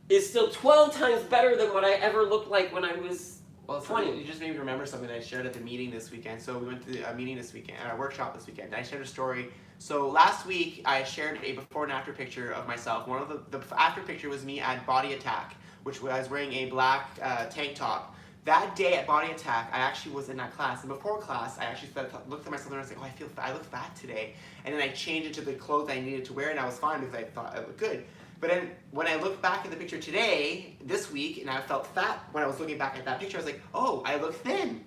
is still 12 times better than what I ever looked like when I was 20. You just made me remember something I shared at the meeting this weekend. So we went to a meeting this weekend, our workshop this weekend. I shared a story. So last week, I shared a before and after picture of myself. One of the after picture was me at Body Attack, which I was wearing a black tank top. That day at Body Attack, I actually was in that class, and before class, I actually looked at myself and I was like, oh, I look fat today. And then I changed into the clothes I needed to wear, and I was fine because I thought I looked good. But then when I looked back at the picture today, this week, and I felt fat when I was looking back at that picture, I was like, oh, I look thin.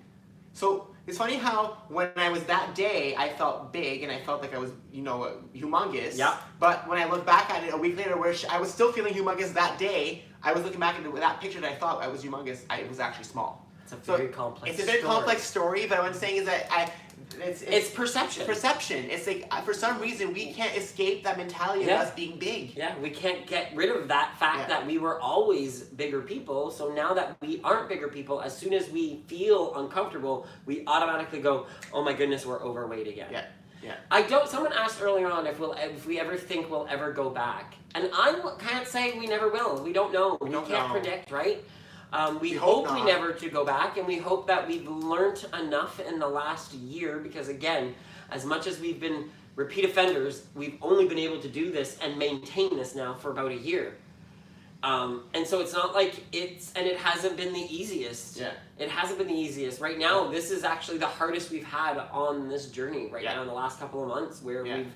So it's funny how when I was that day, I felt big and I felt like I was, humongous. Yeah. But when I look back at it a week later, where I was still feeling humongous that day, I was looking back at that picture that I thought I was humongous. I was actually small. It's a very complex It's a very complex story, but what I'm saying is that it's perception. Perception. It's like, for some reason, we can't escape that mentality of us being big. Yeah, we can't get rid of that fact that we were always bigger people. So now that we aren't bigger people, as soon as we feel uncomfortable, we automatically go, oh my goodness, we're overweight again. Yeah. Yeah. Someone asked earlier on if we ever think we'll ever go back. And I can't say we never will. We don't know. We can't predict, right? We hope we never to go back, and we hope that we've learned enough in the last year, because again, as much as we've been repeat offenders, we've only been able to do this and maintain this now for about a year. And so it's not like it hasn't been the easiest. Yeah. It hasn't been the easiest. Right now, this is actually the hardest we've had on this journey right now in the last couple of months, where we've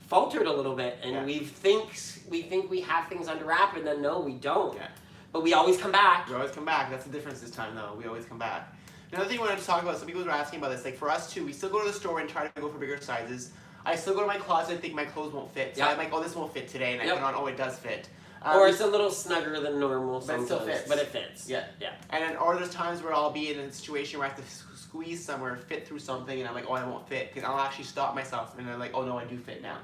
faltered a little bit, and we think we have things under wrap, and then no, we don't. Yeah. But we always come back. We always come back. That's the difference this time, though. We always come back. Another thing I wanted to talk about, some people were asking about this, like for us too, we still go to the store and try to go for bigger sizes. I still go to my closet and think my clothes won't fit. So I'm like, oh, this won't fit today, and I put on, oh, it does fit. Or it's a little snugger than normal sometimes. But it still fits. But it fits. Yeah. And then, or there's times where I'll be in a situation where I have to squeeze somewhere, fit through something, and I'm like, oh, I won't fit. Because I'll actually stop myself, and I'm like, oh, no, I do fit now.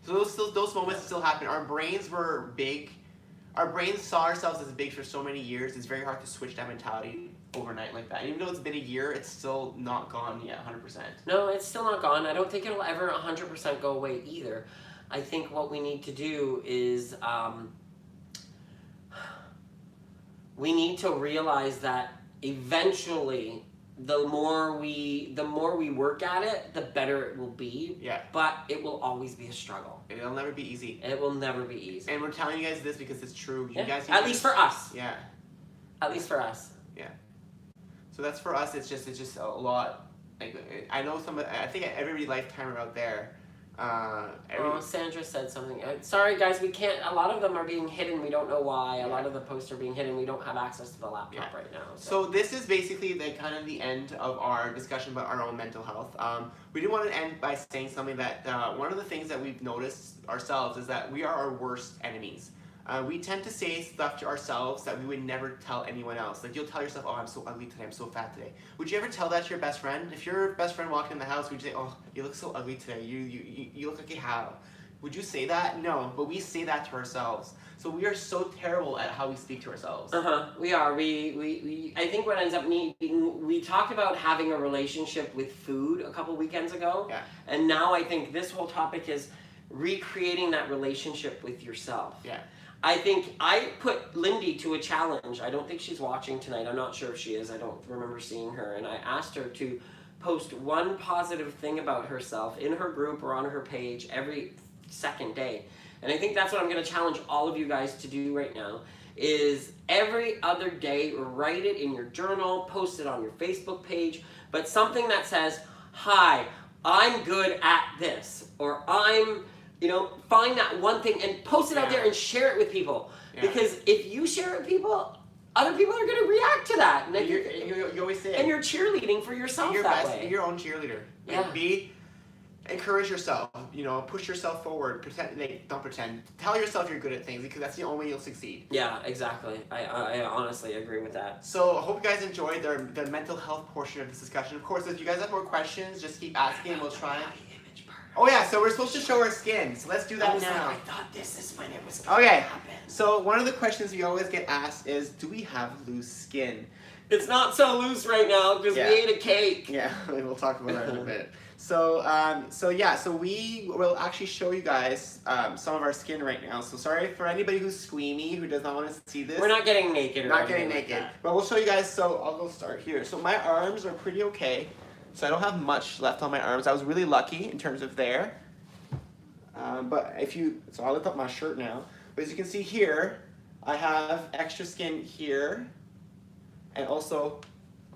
So those moments still happen. Our brains were big. Our brains saw ourselves as big for so many years. It's very hard to switch that mentality overnight like that. And even though it's been a year, it's still not gone yet 100%. No, it's still not gone. I don't think it'll ever 100% go away either. I think what we need to do is we need to realize that eventually the more we work at it, the better it will be. Yeah. But it will always be a struggle. And it'll never be easy. It will never be easy. And we're telling you guys this because it's true. You guys at least for us. Yeah. At least for us. Yeah. So that's for us. It's just a lot. Like, I know I think every lifetimer out there. Sandra said something. Sorry guys, we can't. A lot of them are being hidden. We don't know why. A lot of the posts are being hidden. We don't have access to the laptop right now. So this is basically kind of the end of our discussion about our own mental health. We do want to end by saying something that one of the things that we've noticed ourselves is that we are our worst enemies. We tend to say stuff to ourselves that we would never tell anyone else. Like you'll tell yourself, oh, I'm so ugly today, I'm so fat today. Would you ever tell that to your best friend? If your best friend walked in the house, would you say, oh, you look so ugly today, you look like a how? Would you say that? No, but we say that to ourselves. So we are so terrible at how we speak to ourselves. We are. I think what ends up needing, we talked about having a relationship with food a couple weekends ago. Yeah. And now I think this whole topic is recreating that relationship with yourself. Yeah. I think I put Lindy to a challenge. I don't think she's watching tonight. I'm not sure if she is. I don't remember seeing her. And I asked her to post one positive thing about herself in her group or on her page every second day. And I think that's what I'm going to challenge all of you guys to do right now, is every other day write it in your journal, post it on your Facebook page, but something that says, hi, I'm good at this, or I'm... find that one thing and post it out there and share it with people. Yeah. Because if you share it with people, other people are going to react to that. And you always say it. And you're cheerleading for yourself that way. Be your own cheerleader. Yeah. Encourage yourself. Push yourself forward. Don't pretend. Tell yourself you're good at things because that's the only way you'll succeed. Yeah, exactly. I honestly agree with that. So I hope you guys enjoyed the mental health portion of this discussion. Of course, if you guys have more questions, just keep asking and we'll try. Oh yeah, so we're supposed to show our skin, so let's do that now. I thought this is when it was going to happen. So one of the questions we always get asked is, do we have loose skin? It's not so loose right now because we ate a cake. Yeah, we'll talk about that in a bit. So we will actually show you guys some of our skin right now. So sorry for anybody who's squeamy, who does not want to see this. We're not getting naked. Not getting naked. But we'll show you guys, so I'll go start here. So my arms are pretty okay. So I don't have much left on my arms. I was really lucky in terms of there. So I'll lift up my shirt now. But as you can see here, I have extra skin here. And also,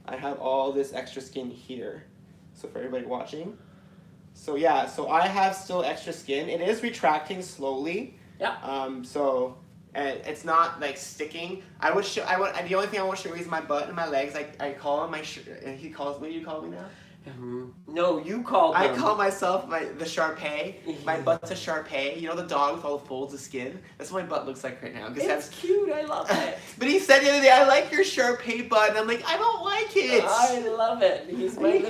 I have all this extra skin here. So for everybody watching. So yeah, so I have still extra skin. It is retracting slowly. Yeah. And it's not like sticking. The only thing I won't show you is my butt and my legs. I call him he calls, what do you call me now? No, you called him. I call myself the Shar-Pei. My butt's a Shar-Pei. You know the dog with all the folds of skin? That's what my butt looks like right now. It's cute. I love it. But he said the other day, I like your Shar-Pei butt. And I'm like, I don't like it. I love it. He's my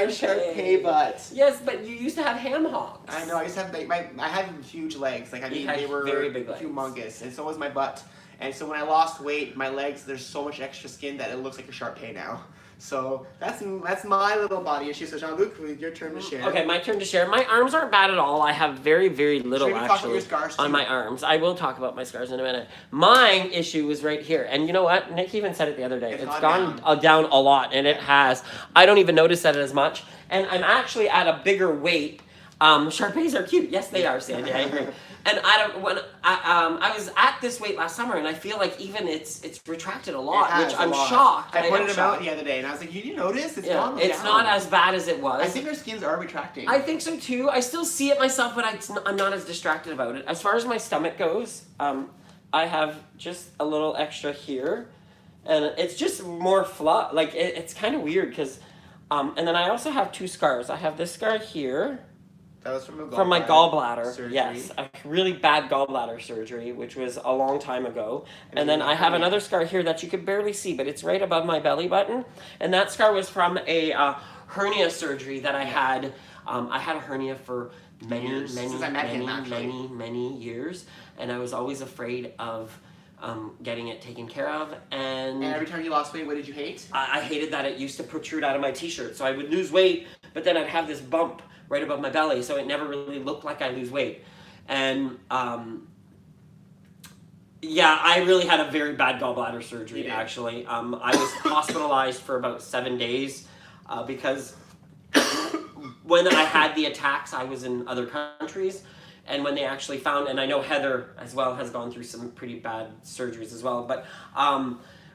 Shar-Pei butt. Yes, but you used to have ham hocks. I know. I used to have I had huge legs. They were very big legs. Humongous. And so was my butt. And so when I lost weight, my legs, there's so much extra skin that it looks like a Shar-Pei now. So that's my little body issue. So Jean-Luc, your turn to share. Okay, my turn to share. My arms aren't bad at all. I have very, very little Should we talk about actually your scars, on too? my arms. I will talk about my scars in a minute. My issue is right here. And you know what? Nick even said it the other day. It's gone gone down a lot, and it has. I don't even notice that as much. And I'm actually at a bigger weight. Shar-Peis are cute. Yes, they are, Sandy. I agree. And I was at this weight last summer, and I feel like even it's retracted a lot, It has which a I'm lot. shocked. I pointed am them out shocked. the other day, and I was like, you notice? It's Yeah, gone it's down. not as bad as it was. I think their skins are retracting. I think so too. I still see it myself, but I'm not as distracted about it. As far as my stomach goes, I have just a little extra here, and it's just more fluff. Like it's kind of weird because, and then I also have 2 scars. I have this scar here. That was from My gallbladder. surgery. Yes, a really bad gallbladder surgery, which was a long time ago. And then I have another scar here that you could barely see, but it's right above my belly button. And that scar was from a hernia surgery that I had. I had a hernia for many years, and I was always afraid of getting it taken care of. And every time you lost weight, what did you hate? I hated that it used to protrude out of my t-shirt. So I would lose weight, but then I'd have this bump right above my belly, so it never really looked like I lose weight. And yeah, I really had a very bad gallbladder surgery, actually. I was hospitalized for about 7 days because when I had the attacks, I was in other countries. And when they actually found, and I know Heather as well has gone through some pretty bad surgeries as well, but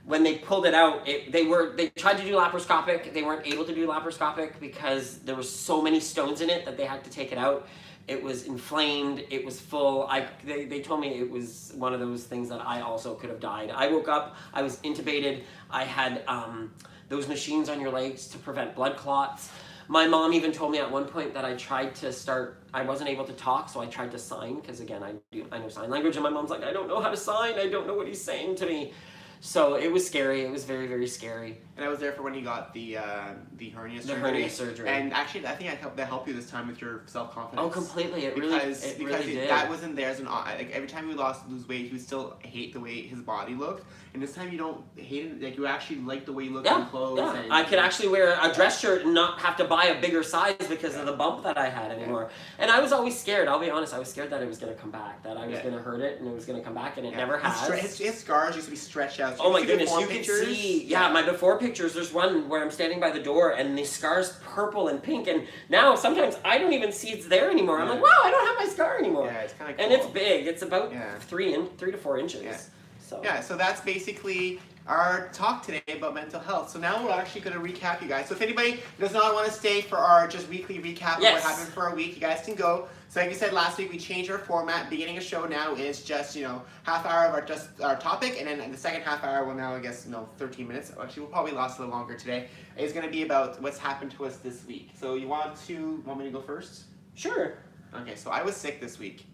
when they pulled it out, they tried to do laparoscopic. They weren't able to do laparoscopic because there was so many stones in it that they had to take it out. It was inflamed. It was full. They told me it was one of those things that I also could have died. I woke up. I was intubated. I had those machines on your legs to prevent blood clots. My mom even told me at one point that I tried to start. I wasn't able to talk, so I tried to sign because again, I know sign language, and my mom's like, I don't know how to sign. I don't know what he's saying to me. So it was scary. It was very, very scary. And I was there for when you got the hernia surgery. The hernia surgery. And actually, I think that helped you this time with your self-confidence. Oh, completely. It really did. That wasn't there as an like every time you lose weight, you would still hate the way his body looked. And this time you don't hate it. Like you actually like the way you look in clothes. Yeah. And, I could actually wear a dress shirt and not have to buy a bigger size because of the bump that I had anymore. Yeah. And I was always scared. I'll be honest. I was scared that it was going to come back. That I was going to hurt it and it was going to come back, and it never has. His scars used to be stretched out. So oh my goodness! You pictures? Can see. Yeah, my before pictures. There's one where I'm standing by the door and the scar's purple and pink, and now sometimes I don't even see it's there anymore. I'm like, wow, I don't have my scar anymore. Yeah, it's kind of cool. And it's big. It's about 3 to 4 inches. Yeah. So. Yeah, so that's basically our talk today about mental health. So now we're actually going to recap, you guys. So if anybody does not want to stay for our just weekly recap of what happened for a week, you guys can go. So like we said last week, we changed our format. Beginning of show now is just, half hour of our topic, and then the second half hour will now, 13 minutes. Actually, we'll probably last a little longer today. It's going to be about what's happened to us this week. So you want me to go first? Sure. Okay, so I was sick this week.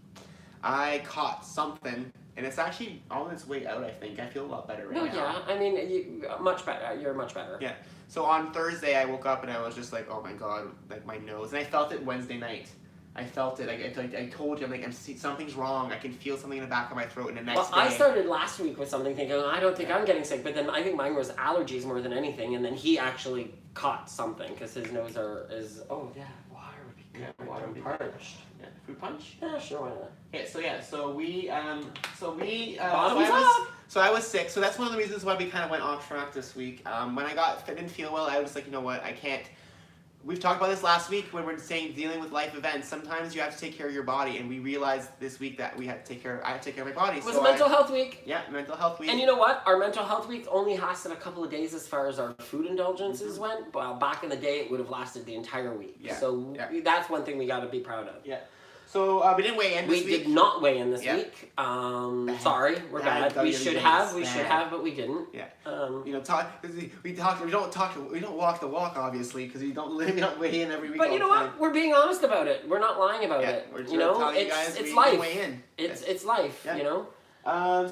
I caught something. And it's actually on its way out, I think. I feel a lot better right now. Yeah. I mean, much better. You're much better. Yeah. So on Thursday, I woke up and I was just like, oh my God, like my nose. And I felt it Wednesday night. I felt it. I told you, something's wrong. I can feel something in the back of my throat. And the next day. I started last week with something thinking, I don't think I'm getting sick. But then I think mine was allergies more than anything. And then he actually caught something because his nose is, water would be good. Water parched. Yeah. Fruit punch? Yeah, sure, why not? Okay, so I was sick. So that's one of the reasons why we kind of went off track this week. When I didn't feel well, I was like, you know what, I can't. We've talked about this last week when we're saying dealing with life events. Sometimes you have to take care of your body, and we realized this week that I had to take care of my body. It was mental health week. Yeah, mental health week. And you know what? Our mental health week only lasted a couple of days as far as our food indulgences went. Well, back in the day, it would have lasted the entire week. Yeah. So that's one thing we got to be proud of. Yeah. So we didn't weigh in this week. We did not weigh in this week. Sorry, we're bad. We should have, but we didn't. Yeah. We don't walk the walk, obviously, because we don't weigh in every week. But you know what? We're being honest about it. We're not lying about it. We're telling you guys it's life. Weigh in. It's life. Yeah.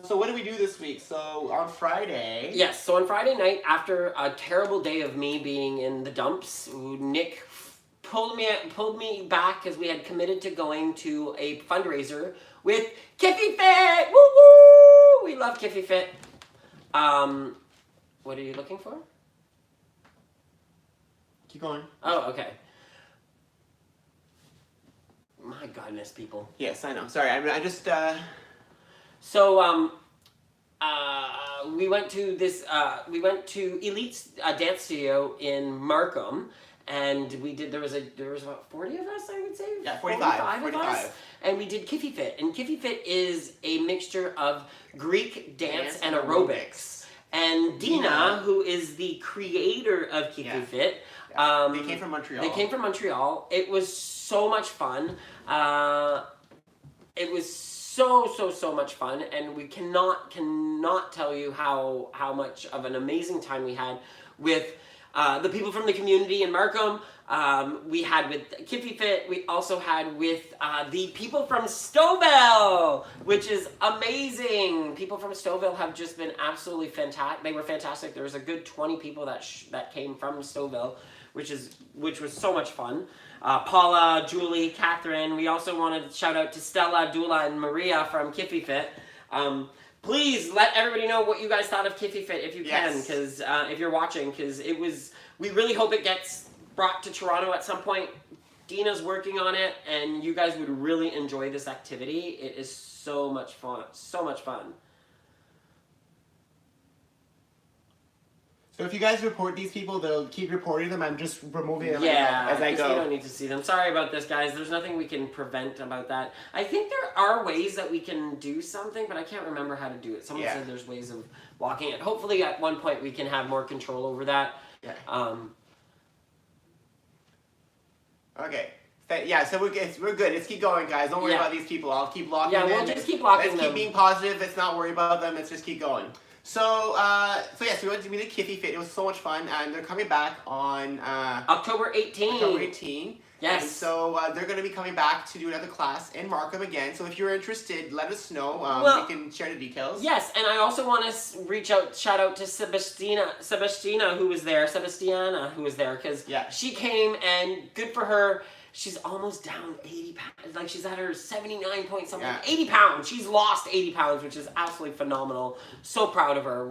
So what did we do this week? So on Friday. Yes. So on Friday night, after a terrible day of me being in the dumps, Nick pulled me back because we had committed to going to a fundraiser with Kiffy Fit. Woo woo! We love Kiffy Fit. What are you looking for? Keep going. Oh, okay. My goodness, people. Yes, I know. Sorry, I just. So we went to this. We went to Elite's dance studio in Markham, and we did. There was about 40 of us, I would say. Yeah, 45 of us, and we did Kiffy Fit. And Kiffy Fit is a mixture of Greek dance and aerobics. And Dina, who is the creator of Kiffy Fit, they came from Montreal. They came from Montreal. It was so much fun. It was so much fun, and we cannot tell you how much of an amazing time we had with the people from the community in Markham. We had with Kiffy Fit. We also had with the people from Stouffville, which is amazing. People from Stouffville have just been absolutely fantastic. They were fantastic. There was a good 20 people that came from Stouffville, which was so much fun. Paula, Julie, Catherine. We also wanted to shout out to Stella, Dula, and Maria from Kiffy Fit. Please let everybody know what you guys thought of Kiffy Fit if you can, because if you're watching, because we really hope it gets brought to Toronto at some point. Dina's working on it, and you guys would really enjoy this activity. It is so much fun. So much fun. So if you guys report these people, they'll keep reporting them. I'm just removing them as I go. You don't need to see them. Sorry about this, guys. There's nothing we can prevent about that. I think there are ways that we can do something, but I can't remember how to do it. Someone said there's ways of blocking it. Hopefully at one point we can have more control over that. Yeah. Okay. Yeah, so we're good. Let's keep going, guys. Don't worry about these people. I'll keep locking them. Yeah, we'll just keep locking them. Let's keep being positive. Let's not worry about them. Let's just keep going. So yes, we went to meet the Kiffy Fit. It was so much fun, and they're coming back on October 18. October 18. Yes. And so they're going to be coming back to do another class in Markham again. So if you're interested, let us know. We can share the details. Yes, and I also want to shout out to Sebastiana, who was there, because she came, and good for her. She's almost down 80 pounds. Like, she's at her 79 point something. 80 pounds. She's lost 80 pounds, which is absolutely phenomenal. So proud of her.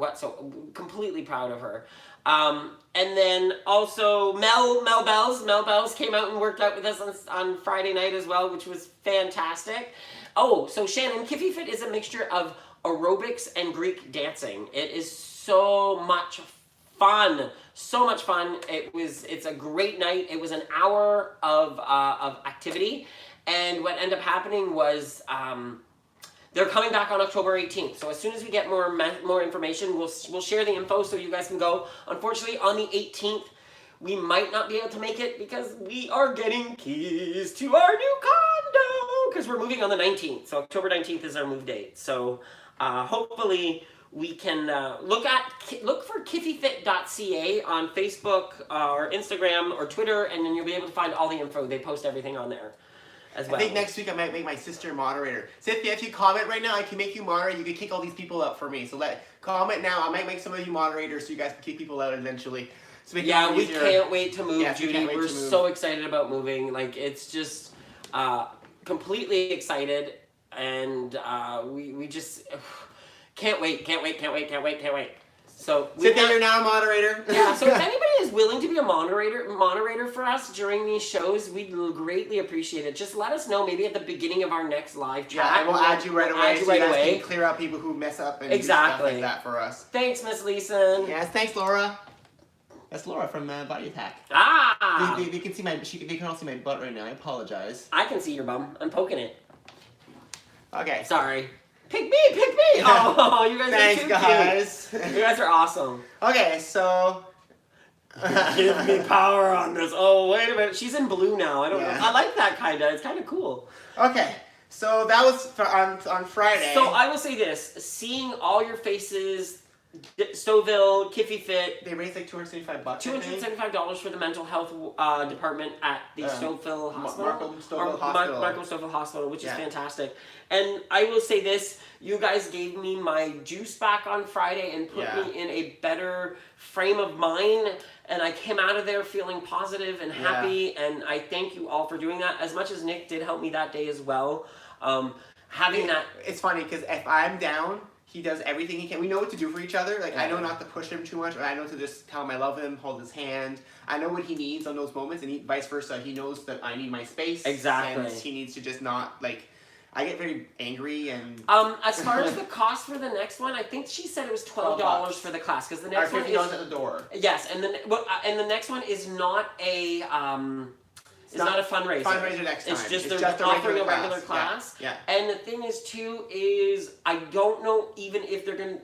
Completely proud of her. And then also Mel Bells came out and worked out with us on Friday night as well, which was fantastic. Oh, so Shannon, Kiffy Fit is a mixture of aerobics and Greek dancing. It is so much fun. So much fun. It's a great night. It was an hour of activity, and what ended up happening was they're coming back on October 18th. So as soon as we get more information, we'll share the info so you guys can go. Unfortunately, on the 18th, we might not be able to make it because we are getting keys to our new condo because we're moving on the 19th. So October 19th is our move date. So hopefully we can look for kiffyfit.ca on Facebook or Instagram or Twitter, and then you'll be able to find all the info. They post everything on there as well. I think next week I might make my sister moderator. Cynthia, if you comment right now, I can make you moderator. You can kick all these people out for me. So comment now. I might make some of you moderators so you guys can kick people out eventually. So we can't wait to move, Judy. We're so excited about moving. Like, it's just completely excited, and we just can't wait. So Cynthia, you're now a moderator. Yeah. So if anybody is willing to be a moderator for us during these shows, we'd greatly appreciate it. Just let us know, maybe at the beginning of our next live chat. Yeah, and we'll add you right away. So you guys can clear out people who mess up and do stuff like that for us. Thanks, Miss Leeson. Yes, thanks, Laura. That's Laura from Body Attack. Ah! They can see they can all see my butt right now. I apologize. I can see your bum. I'm poking it. Okay. Sorry. Pick me! Oh, you guys are too guys. Cute. You guys are awesome. Okay, so give me power on this. Oh, wait a minute. She's in blue now. I don't know. I like that kinda. It's kind of cool. Okay, so that was on Friday. So I will say this: seeing all your faces. Stouffville, Kiffy Fit. They raised like $275. $275 for the mental health department at the Stouffville Hospital. Markham Stouffville Hospital, which is fantastic. And I will say this: you guys gave me my juice back on Friday and put me in a better frame of mind. And I came out of there feeling positive and happy. And I thank you all for doing that. As much as Nick did help me that day as well. It's funny because if I'm down, He does everything he can. We know what to do for each other. Like, I know not to push him too much, but I know to just tell him I love him, hold his hand. I know what he needs on those moments, and vice versa. He knows that I need my space. Exactly. And he needs to just not, like, I get very angry and... As far as the cost for the next one, I think she said it was $12 for the class, because the next one is... $50 at the door. Yes, and the next one is not a... It's not a fundraiser. Fundraiser next time. It's just they're offering a regular class. Yeah. And the thing is too is I don't know even if they're gonna.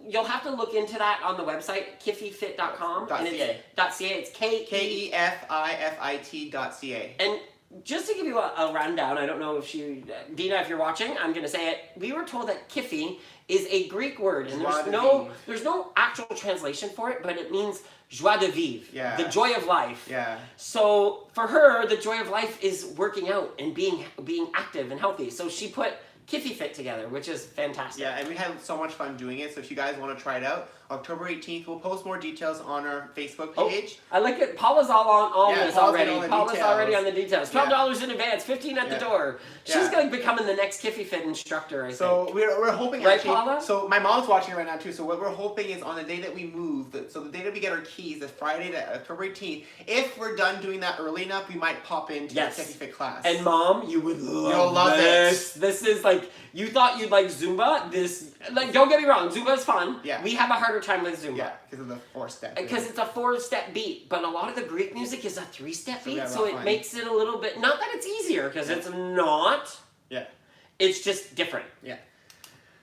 You'll have to look into that on the website kefifit.com and it's .ca. It's KEFIFIT.ca. And just to give you a rundown, I don't know if Dina, if you're watching, I'm gonna say it. We were told that kifi is a Greek word, and there's no actual translation for it, but it means joie de vivre, the joy of life. Yeah. So for her, the joy of life is working out and being active and healthy. So she put Kiffy Fit together, which is fantastic. Yeah, and we had so much fun doing it. So if you guys want to try it out, October 18th, we'll post more details on our Facebook page. I like it. Paula's all this already. Paula's already on the details. $12 in advance, $15 at the door. She's going to be becoming the next Kiffy Fit instructor, I think. So we're hoping, right, actually, Paula? So my mom's watching right now too. So what we're hoping is on the day that we move, so the day that we get our keys, the Friday, October 18th, if we're done doing that early enough, we might pop into the Kiffy Fit class. And Mom, you would love this. This is like, you thought you'd like Zumba. Don't get me wrong, Zumba's fun. Yeah. We have a harder time with Zumba. Yeah, because of the 4-step. Because it's a 4-step beat, but a lot of the Greek music is a 3-step beat, so it fun. makes it a little bit, not that it's easier, because it's not. Yeah. It's just different. Yeah.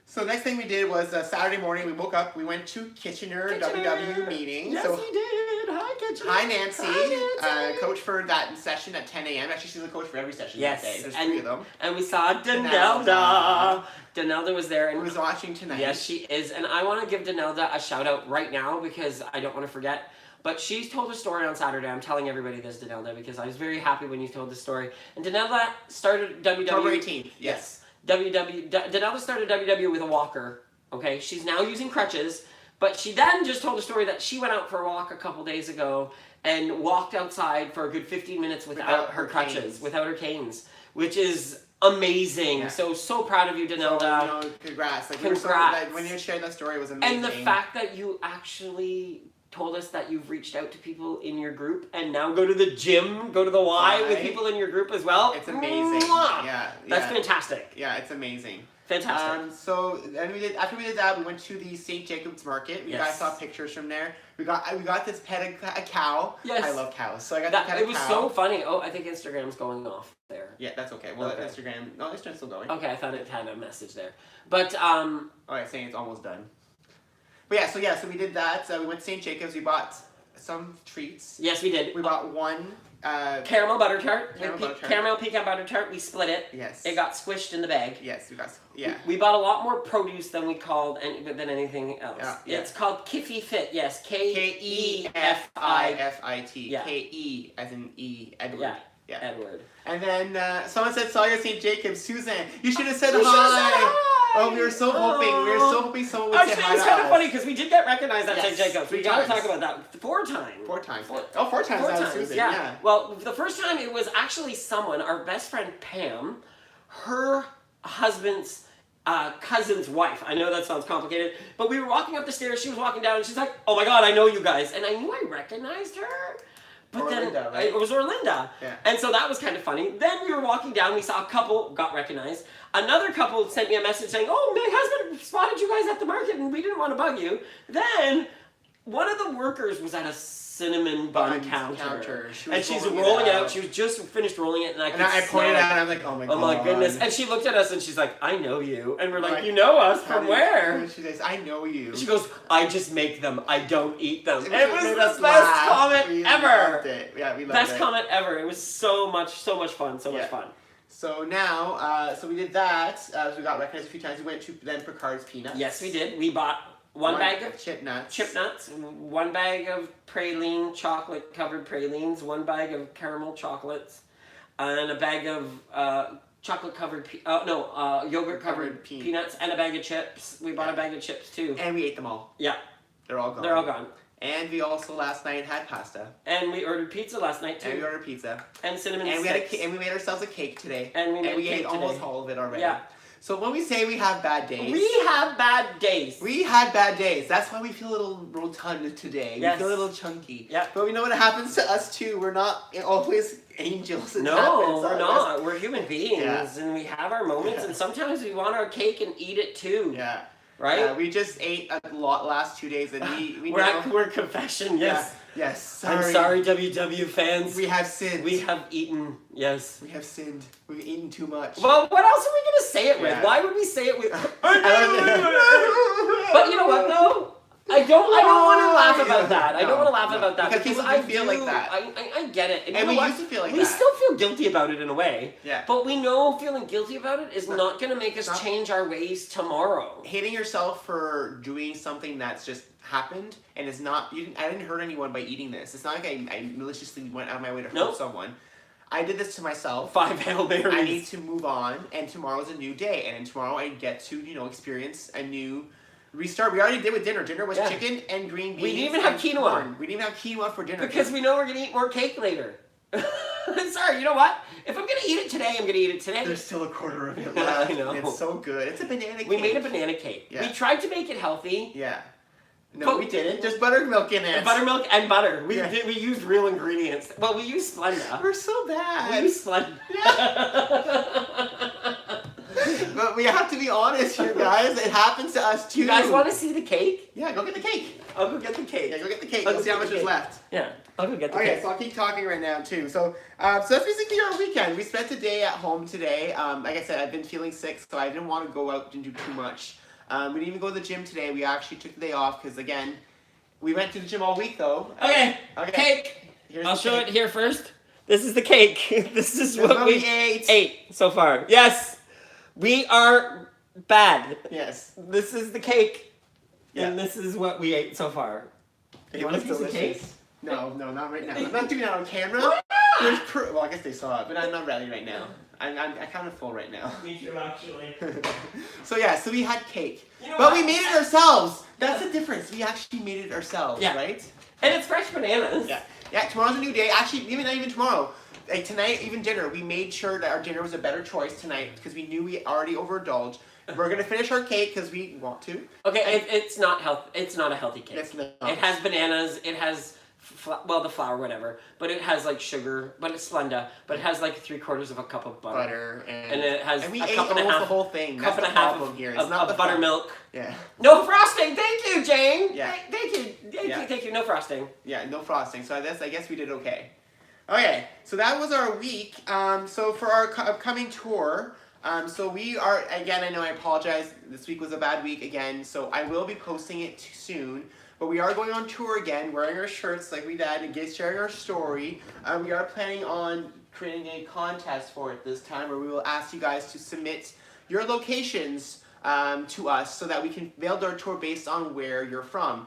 So next thing we did was Saturday morning, we woke up, we went to Kitchener. WW meeting. Yes, we did. Hi, Kitchener. Hi, Nancy. Hi, Nancy. Coach for that session at 10 a.m. Actually, she's the coach for every session that day. There's 3 of them. And we saw Danelda. Danelda was there. And who's watching tonight. Yes, she is. And I want to give Danelda a shout out right now because I don't want to forget. But she's told a story on Saturday. I'm telling everybody this, Danelda, because I was very happy when you told the story. And Danelda started WW. October 18th. Yes. Danelda started WW with a walker. Okay, she's now using crutches. But she then just told a story that she went out for a walk a couple days ago and walked outside for a good 15 minutes without her crutches, without her canes, which is amazing. Yeah. So proud of you, Danelda. So, congrats. Congrats. When you shared that story, it was amazing. And the fact that you actually told us that you've reached out to people in your group and now go to the gym, go to the Y with people in your group as well. It's amazing. Mwah! Yeah. That's fantastic. Yeah, it's amazing. Fantastic. So then after we did that, we went to the St. Jacob's Market. You guys saw pictures from there. We got this pet a cow. Yes. I love cows. So I got to pet a cow. It was so funny. Oh, I think Instagram's going off there. Yeah, that's okay. Well, Instagram. No, Instagram's still going. Okay, I thought it had a message there. But it's saying it's almost done. But so we did that. We went to St. Jacob's. We bought some treats. Yes, we did. We bought one caramel butter tart. Caramel pecan butter tart. We split it. Yes. It got squished in the bag. Yes, we bought a lot more produce than we called than anything else. Yeah. It's called Kiffy Fit. Yes, KEFIFIT. Yeah. KE as in E. Edward. Yeah. Edward. And then someone said, "Saw you at St. Jacob's, Susan. You should have said hi." Oh, we were so hoping. We were so hoping someone would say hi to us. Actually, it's kind of funny because we did get recognized at St. Jacob's. We got to talk about that. 4 times. 4 times. 4 times. Susan. Yeah. Well, the first time it was actually someone, our best friend Pam, her husband's cousin's wife. I know that sounds complicated, but we were walking up the stairs. She was walking down, and she's like, "Oh my God, I know you guys," and I knew I recognized her. But Orlinda, right? It was Orlinda. Yeah. And so that was kind of funny. Then we were walking down, we saw a couple, got recognized. Another couple sent me a message saying, "Oh, my husband spotted you guys at the market and we didn't want to bug you." Then one of the workers was at a cinnamon bun counter. And she's rolling out. She was just finished rolling it, and I pointed out, and I'm like, "Oh my God." Oh my goodness. And she looked at us and she's like, "I know you." And we're like, "You know us from where?" She says, "I know you." She goes, "I just make them. I don't eat them." It was the best comment ever. Loved it. Yeah, we loved best it. comment ever. It was so much fun. So much fun. So now, so we did that. So we got recognized a few times. We went to then Picard's Peanuts. Yes, we did. We bought one bag of chip nuts, 1 bag of praline, chocolate covered pralines, 1 bag of caramel chocolates, and a bag of chocolate covered yogurt covered peanuts, and a bag of chips. We bought a bag of chips too. And we ate them all. Yeah. They're all gone. They're all gone. And we also last night had pasta. And we ordered pizza last night too. And we ordered pizza. And cinnamon and sticks. We made ourselves a cake today. And we ate almost all of it already. Yeah. So when we say we have bad days, We have bad days. we had bad days. That's why we feel a little rotund today. Yes. We feel a little chunky. Yep. But we know what happens to us too. We're not always angels. It No, happens. we're not. We're human beings, Yeah. and we have our moments, Yeah. and sometimes we want our cake and eat it too. Yeah. Right? Yeah, we just ate a lot last 2 days, and we We're know. at Word Confession, yes. Yeah. Yes. Sorry. I'm sorry, WW fans. We have sinned. We have eaten, yes. We have sinned. We've eaten too much. Well, what else are we going to say it with? Yeah. Why would we say it with... But But you know what, though? I don't want to laugh about that. I No, don't want to laugh no. about that. Because people do I feel like that. I get it. And you know we what? used to feel like we that. still feel guilty about it in a way. Yeah. But we know feeling guilty about it is not going to make us not- change our ways tomorrow. Hating yourself for doing something that's just happened and is not. I didn't hurt anyone by eating this. It's not like I maliciously went out of my way to hurt Nope. someone. I did this to myself. 5 Hail Marys. I need to move on, and tomorrow's a new day, and tomorrow I get to experience a new restart. We already did with dinner. Dinner was Yeah. chicken and green beans. We didn't even have and quinoa. corn. We didn't even have quinoa for dinner. Because we know we're going to eat more cake later. Sorry, you know what? If I'm going to eat it today, I'm going to eat it today. There's still a quarter of it I left. know. It's so good. It's a banana cake. We made a banana cake. Yeah. We tried to make it healthy. Yeah. No, But- we didn't. Just buttermilk in it. Buttermilk and butter. We Yeah. we used real ingredients. Well, we used Splenda. We're so bad. We used Splenda. But we have to be honest here, guys. It happens to us too. You guys want to see the cake? Yeah, go get the cake. I'll go get the cake. Yeah, go get the cake. I'll Let's go see how get much the is cake. left. Yeah, I'll go get the Okay, cake. so I'll keep talking right now too. So that's basically our weekend. We spent the day at home today. Like I said, I've been feeling sick, so I didn't want to go out and do too much. We didn't even go to the gym today. We actually took the day off because, again, we went to the gym all week though. Okay, Okay. cake. Here's I'll the show cake. it here first. This is the cake. This is That's what we ate so far. Yes, we are bad. Yes. This is the cake, Yeah. and this is what we ate so far. It You want a was piece of delicious. cake? No, not right now. I'm not doing that on camera. Why There's well, I guess they saw it, but I'm not ready right now. I'm kind of full right now. Me too, actually. So yeah, so we had cake, You know but what? we made it ourselves. That's the difference. We actually made it ourselves, Yeah. right? And it's fresh bananas. Yeah. Yeah. Tomorrow's a new day. Actually, not even tomorrow. Like tonight, even dinner. We made sure that our dinner was a better choice tonight because we knew we already overindulged. We're gonna finish our cake because we want to. Okay, it's not health. It's not a healthy cake. It's not. It has bananas. It has the flour, whatever. But it has like sugar. But it's Splenda. But it has like 3/4 of a cup of butter. And it has we a ate cup and a almost half. the whole thing. Cup That's and a the half problem of, here. It's not of the fun. buttermilk. Yeah. No frosting. Thank you, Jane. Yeah. Thank you. Thank you. No frosting. Yeah, no frosting. So I guess we did okay. Okay, so that was our week. So for our upcoming tour, so we are, again, I know I apologize. This week was a bad week again, so I will be posting it soon. But we are going on tour again, wearing our shirts like we did, and sharing our story. We are planning on creating a contest for it this time, where we will ask you guys to submit your locations to us so that we can build our tour based on where you're from.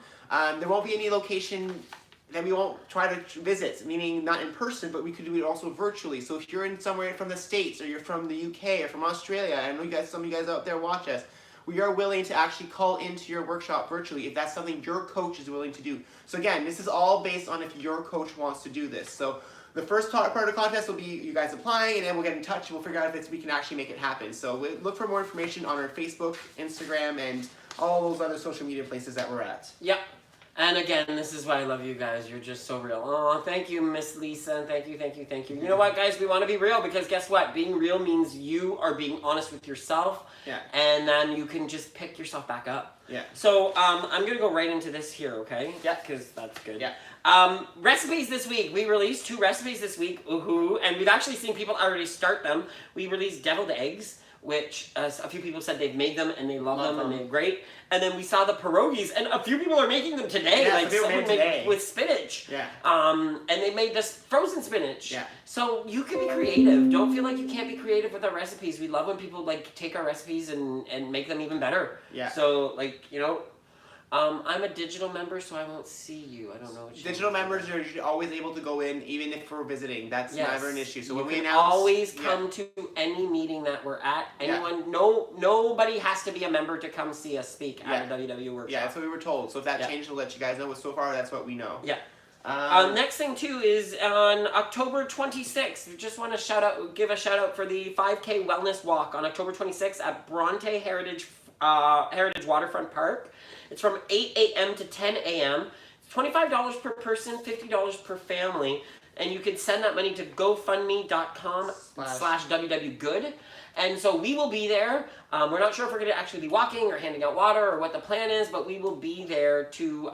There won't be any location that we won't try to visit, meaning not in person, but we could do it also virtually. So if you're in somewhere from the States, or you're from the UK, or from Australia, I know some of you guys out there watch us, we are willing to actually call into your workshop virtually if that's something your coach is willing to do. So again, this is all based on if your coach wants to do this. So the first part of the contest will be you guys applying, and then we'll get in touch and we'll figure out if we can actually make it happen. So look for more information on our Facebook, Instagram, and all those other social media places that we're at. Yep. And again, this is why I love you guys. You're just so real. Oh, thank you, Miss Lisa. Thank you. You know what, guys? We want to be real because guess what? Being real means you are being honest with yourself. Yeah. And then you can just pick yourself back up. Yeah. So I'm going to go right into this here, okay? Yeah. Because that's good. Yeah. Recipes this week. We released 2 recipes this week. Ooh-hoo. And we've actually seen people already start them. We released deviled eggs, which a few people said they've made them and they love them and they're great. And then we saw the pierogies, and a few people are making them today. Yeah, like some people someone made made today. with spinach. Yeah. And they made this frozen spinach. Yeah. So you can be creative. Don't feel like you can't be creative with our recipes. We love when people like take our recipes and make them even better. Yeah. So like, you know, I'm a digital member, so I won't see you. I don't know what you Digital members are usually always able to go in, even if we're visiting. That's Yes. never an issue. So you when we can announce, always yeah. come to any meeting that we're at. Yeah. Anyone, nobody has to be a member to come see us speak at Yeah. a WW workshop. Yeah, that's what we were told. So if that Yeah. changes, we'll let you guys know. But so far, that's what we know. Yeah. Next thing too is on October 26th. We just want to give a shout out for the 5K Wellness Walk on October 26th at Bronte Heritage Waterfront Park. It's from 8 a.m. to 10 a.m. It's $25 per person, $50 per family, and you can send that money to GoFundMe.com/WWGood. And so we will be there. We're not sure if we're going to actually be walking or handing out water or what the plan is, but we will be there to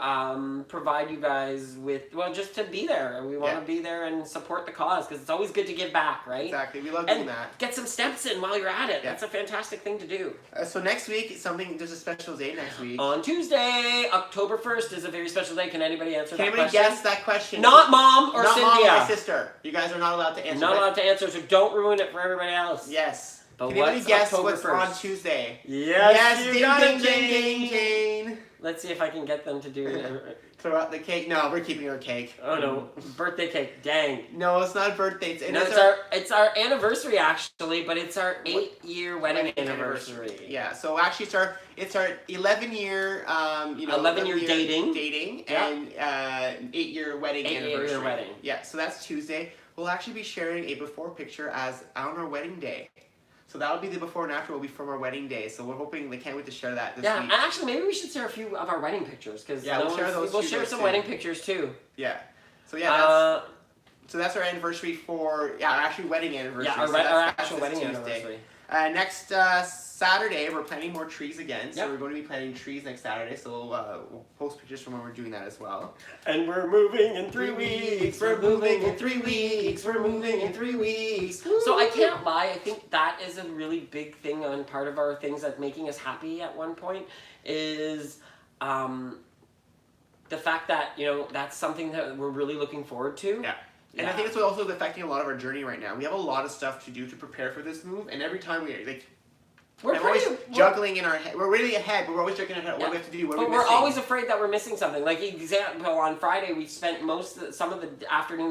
provide you guys with, well, just to be there. We want to be there and support the cause because it's always good to give back, right? Exactly. We love doing that. Get some steps in while you're at it. That's a fantastic thing to do. So next week, there's a special day next week. On Tuesday, October 1st is a very special day. Can anybody answer that question? Can anybody guess that question? Not Mom or Cynthia. Not Mom or my sister. You guys are not allowed to answer. Not allowed to answer, so don't ruin it for everybody else. Yes. But can anybody guess October what's 1st? on Tuesday? Yes, you got it, Jane. Let's see if I can get them to do it. Throw out the cake. No, we're keeping our cake. Oh no, birthday cake. Dang. No, it's not a birthday. It's our anniversary actually, but it's our 8-year wedding anniversary. Yeah. So actually, it's our 11-year 11-year dating. And 8-year wedding anniversary. 8-year wedding. Yeah. So that's Tuesday. We'll actually be sharing a before picture as on our wedding day. So that'll be the before and after will be from our wedding day. So we're hoping they can't wait to share that this week. Yeah, and actually maybe we should share a few of our wedding pictures because we'll share some wedding pictures too. Yeah. So that's our anniversary for our actually wedding anniversary. Yeah, our actual wedding anniversary. Next Saturday, we're planting more trees again. So we're going to be planting trees next Saturday. So we'll post pictures from when we're doing that as well. And we're moving in 3 weeks. We're moving in 3 weeks. We're moving in 3 weeks. So I can't lie. I think that is a really big thing on part of our things that making us happy at one point is the fact that, that's something that we're really looking forward to. Yeah. And I think it's also affecting a lot of our journey right now. We have a lot of stuff to do to prepare for this move, and every time we're always juggling in our head. We're really ahead, but we're always juggling ahead. What do we have to do? What are we missing? We're always afraid that we're missing something. Like example, on Friday, we spent some of the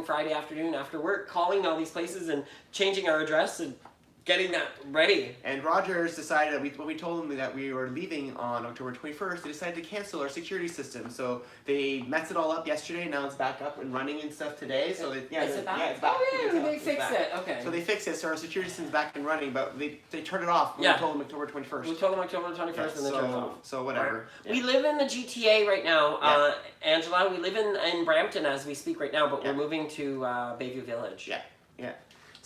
Friday afternoon after work calling all these places and changing our address and getting that ready. And Rogers decided when we told them that we were leaving on October 21st, they decided to cancel our security system. So they messed it all up yesterday, and now it's back up and running and stuff today. So Is it back? it's back. They fixed it. Okay. So they fixed it, so our security system's back and running, but they turned it off when we told them October 21st. We told them October 21st and they turned it off. So whatever. Right. Yeah. We live in the GTA right now. Angela, we live in Brampton as we speak right now, but we're moving to Bayview Village. Yeah.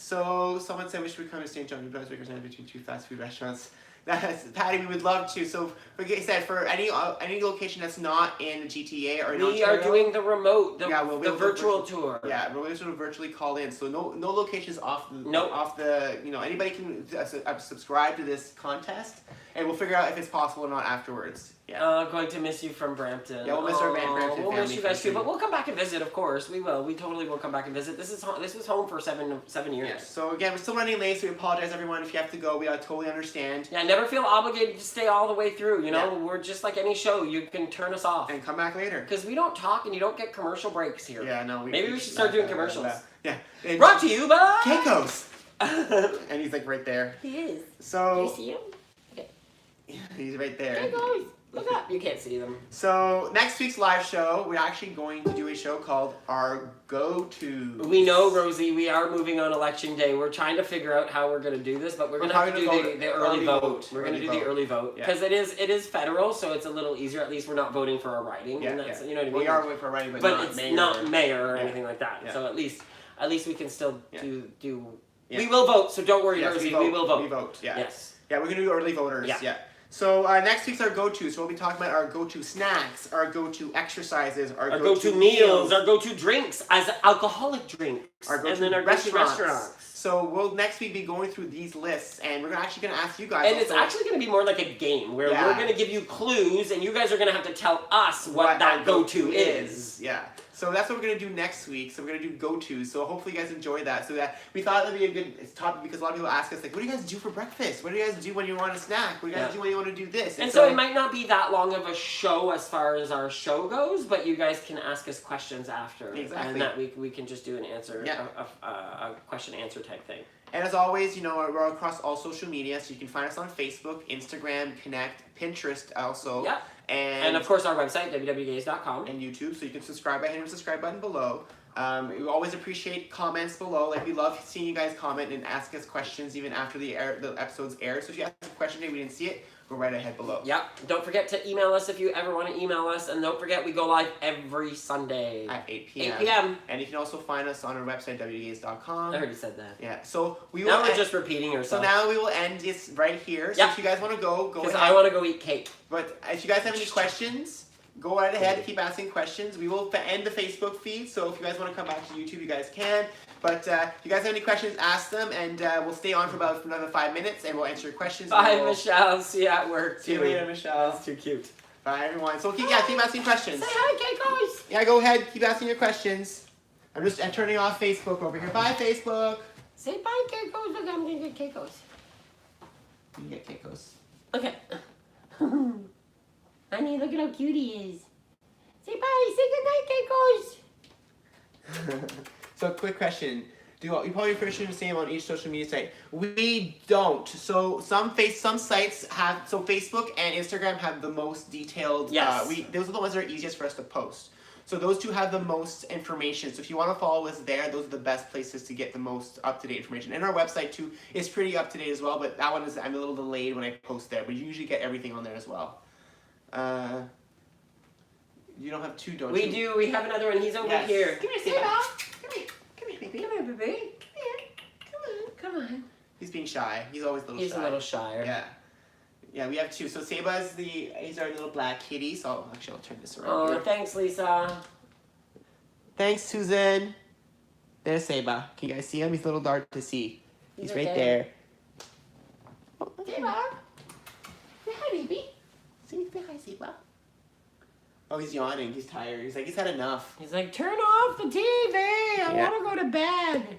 So someone said we should come to St. John New Brunswick or something between 2 fast food restaurants. That's Patty. We would love to. So, like I said, for any location that's not in the GTA or in Ontario, are doing the remote, the virtual tour. Yeah, we're going to virtually call in. So no locations off the. Anybody can subscribe to this contest, and we'll figure out if it's possible or not afterwards. Yeah. Going to miss you from Brampton. Yeah, we'll miss our Brampton family. We'll miss you guys too, but we'll come back and visit. Of course, we will. We totally will come back and visit. This was home for 7 years. Yeah. So again, we're still running late, so we apologize, everyone. If you have to go, we totally understand. Yeah, never feel obligated to stay all the way through. We're just like any show. You can turn us off and come back later because we don't talk and you don't get commercial breaks here. Yeah, no. Maybe we should start doing commercials. Yeah. Brought to you by Keiko's. And he's like right there. He is. So. Do you see him? Okay. He's right there. Keiko's. Look up. You can't see them. So next week's live show, we're actually going to do a show called Our Go-To. We know, Rosie, we are moving on election day. We're trying to figure out how we're going to do this, but we're going to have to do the early vote. We're going to do the early vote because it is federal, so it's a little easier. At least we're not voting for our riding. Yeah, and that's, you know what I mean? We are voting for our riding, but it's not mayor or anything like that. Yeah. So at least we can still do. Yeah. We will vote, so don't worry, Rosie. We will vote. We vote. Yeah. Yes. Yeah, we're going to do early voters. Yeah. So next week's our go-to. So we'll be talking about our go-to snacks, our go-to exercises, our go-to meals, our go-to drinks as alcoholic drinks, and then our go-to restaurants. So we'll next week be going through these lists, and we're actually going to ask you guys. And it's actually going to be more like a game where we're going to give you clues, and you guys are going to have to tell us what that go-to is. Yeah. So that's what we're going to do next week. So we're going to do go-tos. So hopefully you guys enjoy that. So that we thought that would be a good topic because a lot of people ask us, like, what do you guys do for breakfast? What do you guys do when you want a snack? What do you guys do when you want to do this? And so it might not be that long of a show as far as our show goes, but you guys can ask us questions after. Exactly. And that we can just do an answer, a question-answer type thing. And as always, we're across all social media, so you can find us on Facebook, Instagram, Connect, Pinterest also. Yeah. And of course our website, www.gays.com. And YouTube, so you can subscribe by hitting the subscribe button below. We always appreciate comments below. Like, we love seeing you guys comment and ask us questions even after the episodes air. So if you ask a question and we didn't see it, go right ahead below. Yep. Don't forget to email us if you ever want to email us. And don't forget, we go live every Sunday. At 8 p.m. 8 p.m. And you can also find us on our website, www.gays.com. I already said that. Yeah, so we will... Now we're just repeating ourselves. So now we will end this right here. So if you guys want to go Because ahead. I want to go eat cake. But if you guys have any questions, go right ahead, keep asking questions. We will end the Facebook feed, so if you guys want to come back to YouTube, you guys can. But if you guys have any questions, ask them, and we'll stay on for about another 5 minutes, and we'll answer your questions. Bye, Michelle. See you at work. See you later, Michelle. That's too cute. Bye, everyone. So keep asking questions. Say hi, Keikos. Yeah, go ahead, keep asking your questions. I'm turning off Facebook over here. Bye, Facebook. Say bye, Keikos. Look, I'm going to get Keikos. You can get Keikos. Okay. Honey, look at how cute he is. Say bye. Say goodnight, Keikos. So, quick question. You probably pretty sure the same on each social media site. We don't. So some sites have. So Facebook and Instagram have the most detailed. Yes. Those are the ones that are easiest for us to post. So those two have the most information. So if you want to follow us there, those are the best places to get the most up-to-date information. And our website too is pretty up-to-date as well. But that one is I'm a little delayed when I post there. But you usually get everything on there as well. You don't have two, don't you? We do. We have another one. He's over here. Come here, Seba. Come here. Come here, baby. Come here, baby. Come here. Come on. He's being shy. He's always a little shy. He's a little shyer. Yeah. Yeah, we have two. So Seba's he's our little black kitty. So actually, I'll turn this around Oh, here. thanks, Lisa. Thanks, Susan. There's Seba. Can you guys see him? He's a little dark to see. He's right okay. there. Seba. Say hi, baby. Say hi, Seba. Oh, he's yawning. He's tired. He's like, he's had enough. He's like, turn off the TV. I want to go to bed.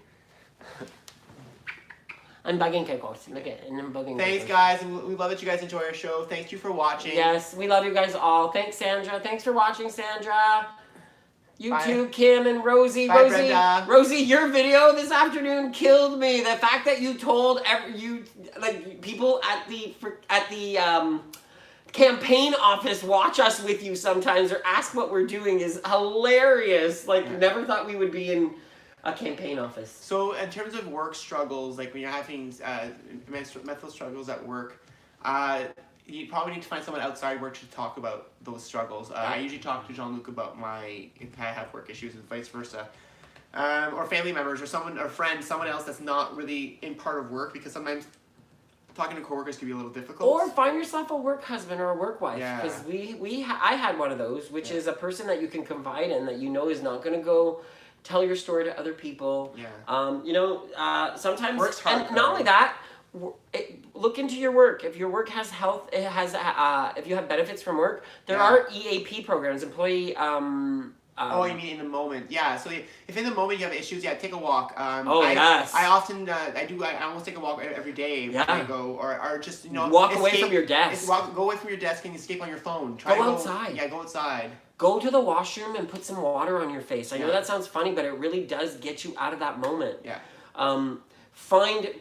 I'm bugging Keikos. Look at it. And I'm bugging Thanks, Keikos. guys. We love that you guys enjoy our show. Thank you for watching. Yes, we love you guys all. Thanks, Sandra. Thanks for watching, Sandra. You Bye. too, Kim and Rosie. Bye, Brenda. Rosie, your video this afternoon killed me. The fact that you told people at the campaign office watch us with you sometimes or ask what we're doing is hilarious. Never thought we would be in a campaign office. So in terms of work struggles, like when you're having mental struggles at work, you probably need to find someone outside work to talk about those struggles. I usually talk to Jean-Luc about if I have work issues and vice versa. Or family members or friends, someone else that's not really in part of work, because sometimes talking to coworkers can be a little difficult. Or find yourself a work husband or a work wife. Yeah. Because I had one of those, which is a person that you can confide in, that you know is not going to go tell your story to other people. Yeah. Sometimes, Work's hard, and not only that, look into your work. If your work has health, if you have benefits from work, there are EAP programs, employee. Oh, you mean in the moment? Yeah. So if in the moment you have issues, take a walk. Yes. I often I almost take a walk every day when I go, or just walk away from your desk. Go away from your desk and escape on your phone. Go outside. Yeah, go outside. Go to the washroom and put some water on your face. I know Yeah. that sounds funny, but it really does get you out of that moment. Yeah.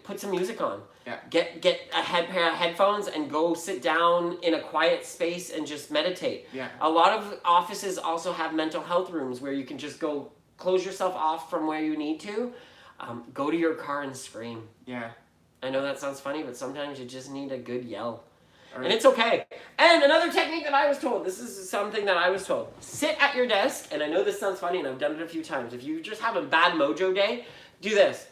Put some music on. Yeah. Get a pair of headphones and go sit down in a quiet space and just meditate. Yeah. A lot of offices also have mental health rooms where you can just go close yourself off from where you need to. Go to your car and scream. Yeah. I know that sounds funny, but sometimes you just need a good yell. Right. And it's okay. And another technique that I was told, this is something that I was told. Sit at your desk, and I know this sounds funny, and I've done it a few times. If you just have a bad mojo day, do this.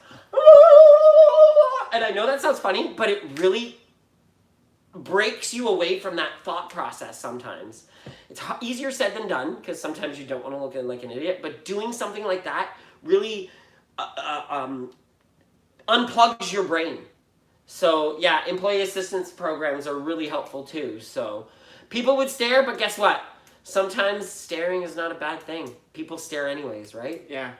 And I know that sounds funny, but it really breaks you away from that thought process sometimes. It's easier said than done, because sometimes you don't want to look like an idiot, but doing something like that really unplugs your brain. So yeah, employee assistance programs are really helpful too. So people would stare, but guess what? Sometimes staring is not a bad thing. People stare anyways, right? Yeah.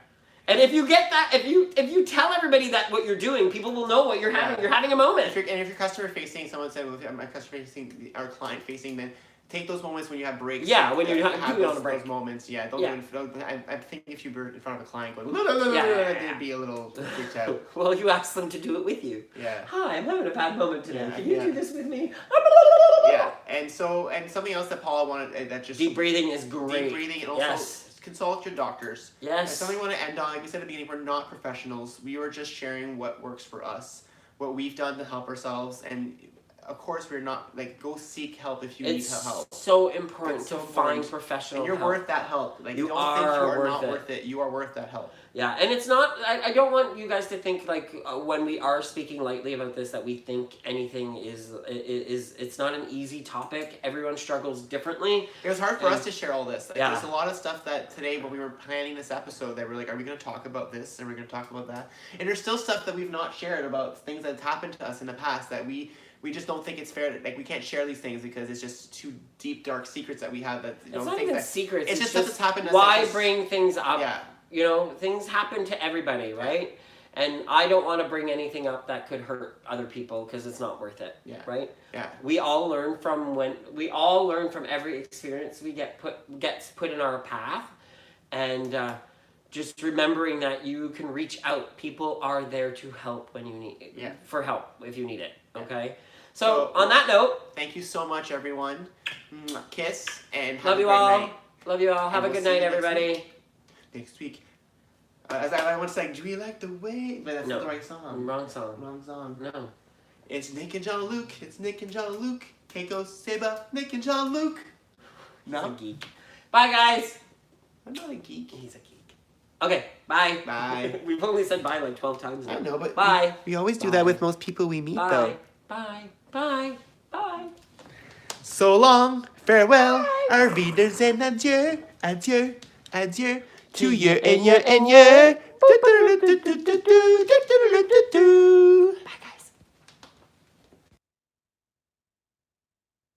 And if you get that, if you tell everybody that what you're doing, people will know what you're having. Yeah. You're having a moment. If you're customer facing, someone said, well, my customer facing or client facing, then take those moments when you have breaks. Yeah, when you're have doing those, on a break. Those moments, yeah. I think if you were in front of a client going, they'd be a little freaked out. Well, you ask them to do it with you. Yeah. Hi, I'm having a bad moment today. Yeah, Can you yeah. do this with me? Yeah. Yeah, and something else that Paula wanted that just Deep breathing is great. Deep breathing, and also Yes. consult your doctors. Yes. And something we want to end on, like we said at the beginning, we're not professionals. We were just sharing what works for us, what we've done to help ourselves, and of course we're not like go seek help if you need help. It's so important It's to so find important. professional And you're help. worth that help. Like You don't are think you are worth not it. worth it. You are worth that help. Yeah, and it's not. I don't want you guys to think like when we are speaking lightly about this that we think anything is. It's not an easy topic. Everyone struggles differently. It was hard for us to share all this. Like, Yeah. There's a lot of stuff that today when we were planning this episode that we're like, are we going to talk about this? And we're going to talk about that. And there's still stuff that we've not shared about things that's happened to us in the past that we just don't think it's fair. Like we can't share these things because it's just too deep, dark secrets that we have. That It's not even secrets. It's just stuff that's happened to us. Why bring things up? Yeah. You know, things happen to everybody, right? And I don't want to bring anything up that could hurt other people because it's not worth it. Yeah. Right? Yeah. We all learn from every experience we gets put in our path, and just remembering that you can reach out. People are there to help when you need for help if you need it. Okay. So on that note, thank you so much, everyone. Kiss and have love a you great all. night. Love you all. Have a we'll good see you night, next everybody. Next week. As I once sang, do we like the way? But that's not the right song. Wrong song. Wrong song. No. It's Nick and Jean-Luc. It's Nick and Jean-Luc. Keiko, Seba, Nick and Jean-Luc. He's No, a geek. Bye, guys. I'm not a geek. He's a geek. Okay, bye. Bye. We've only said bye like 12 times now. I know, but Bye. we always do Bye. that with most people we meet, Bye. though. Bye. Bye. Bye. So long, farewell, au wiedersehen, adieu, adieu, adieu, to year and year and year.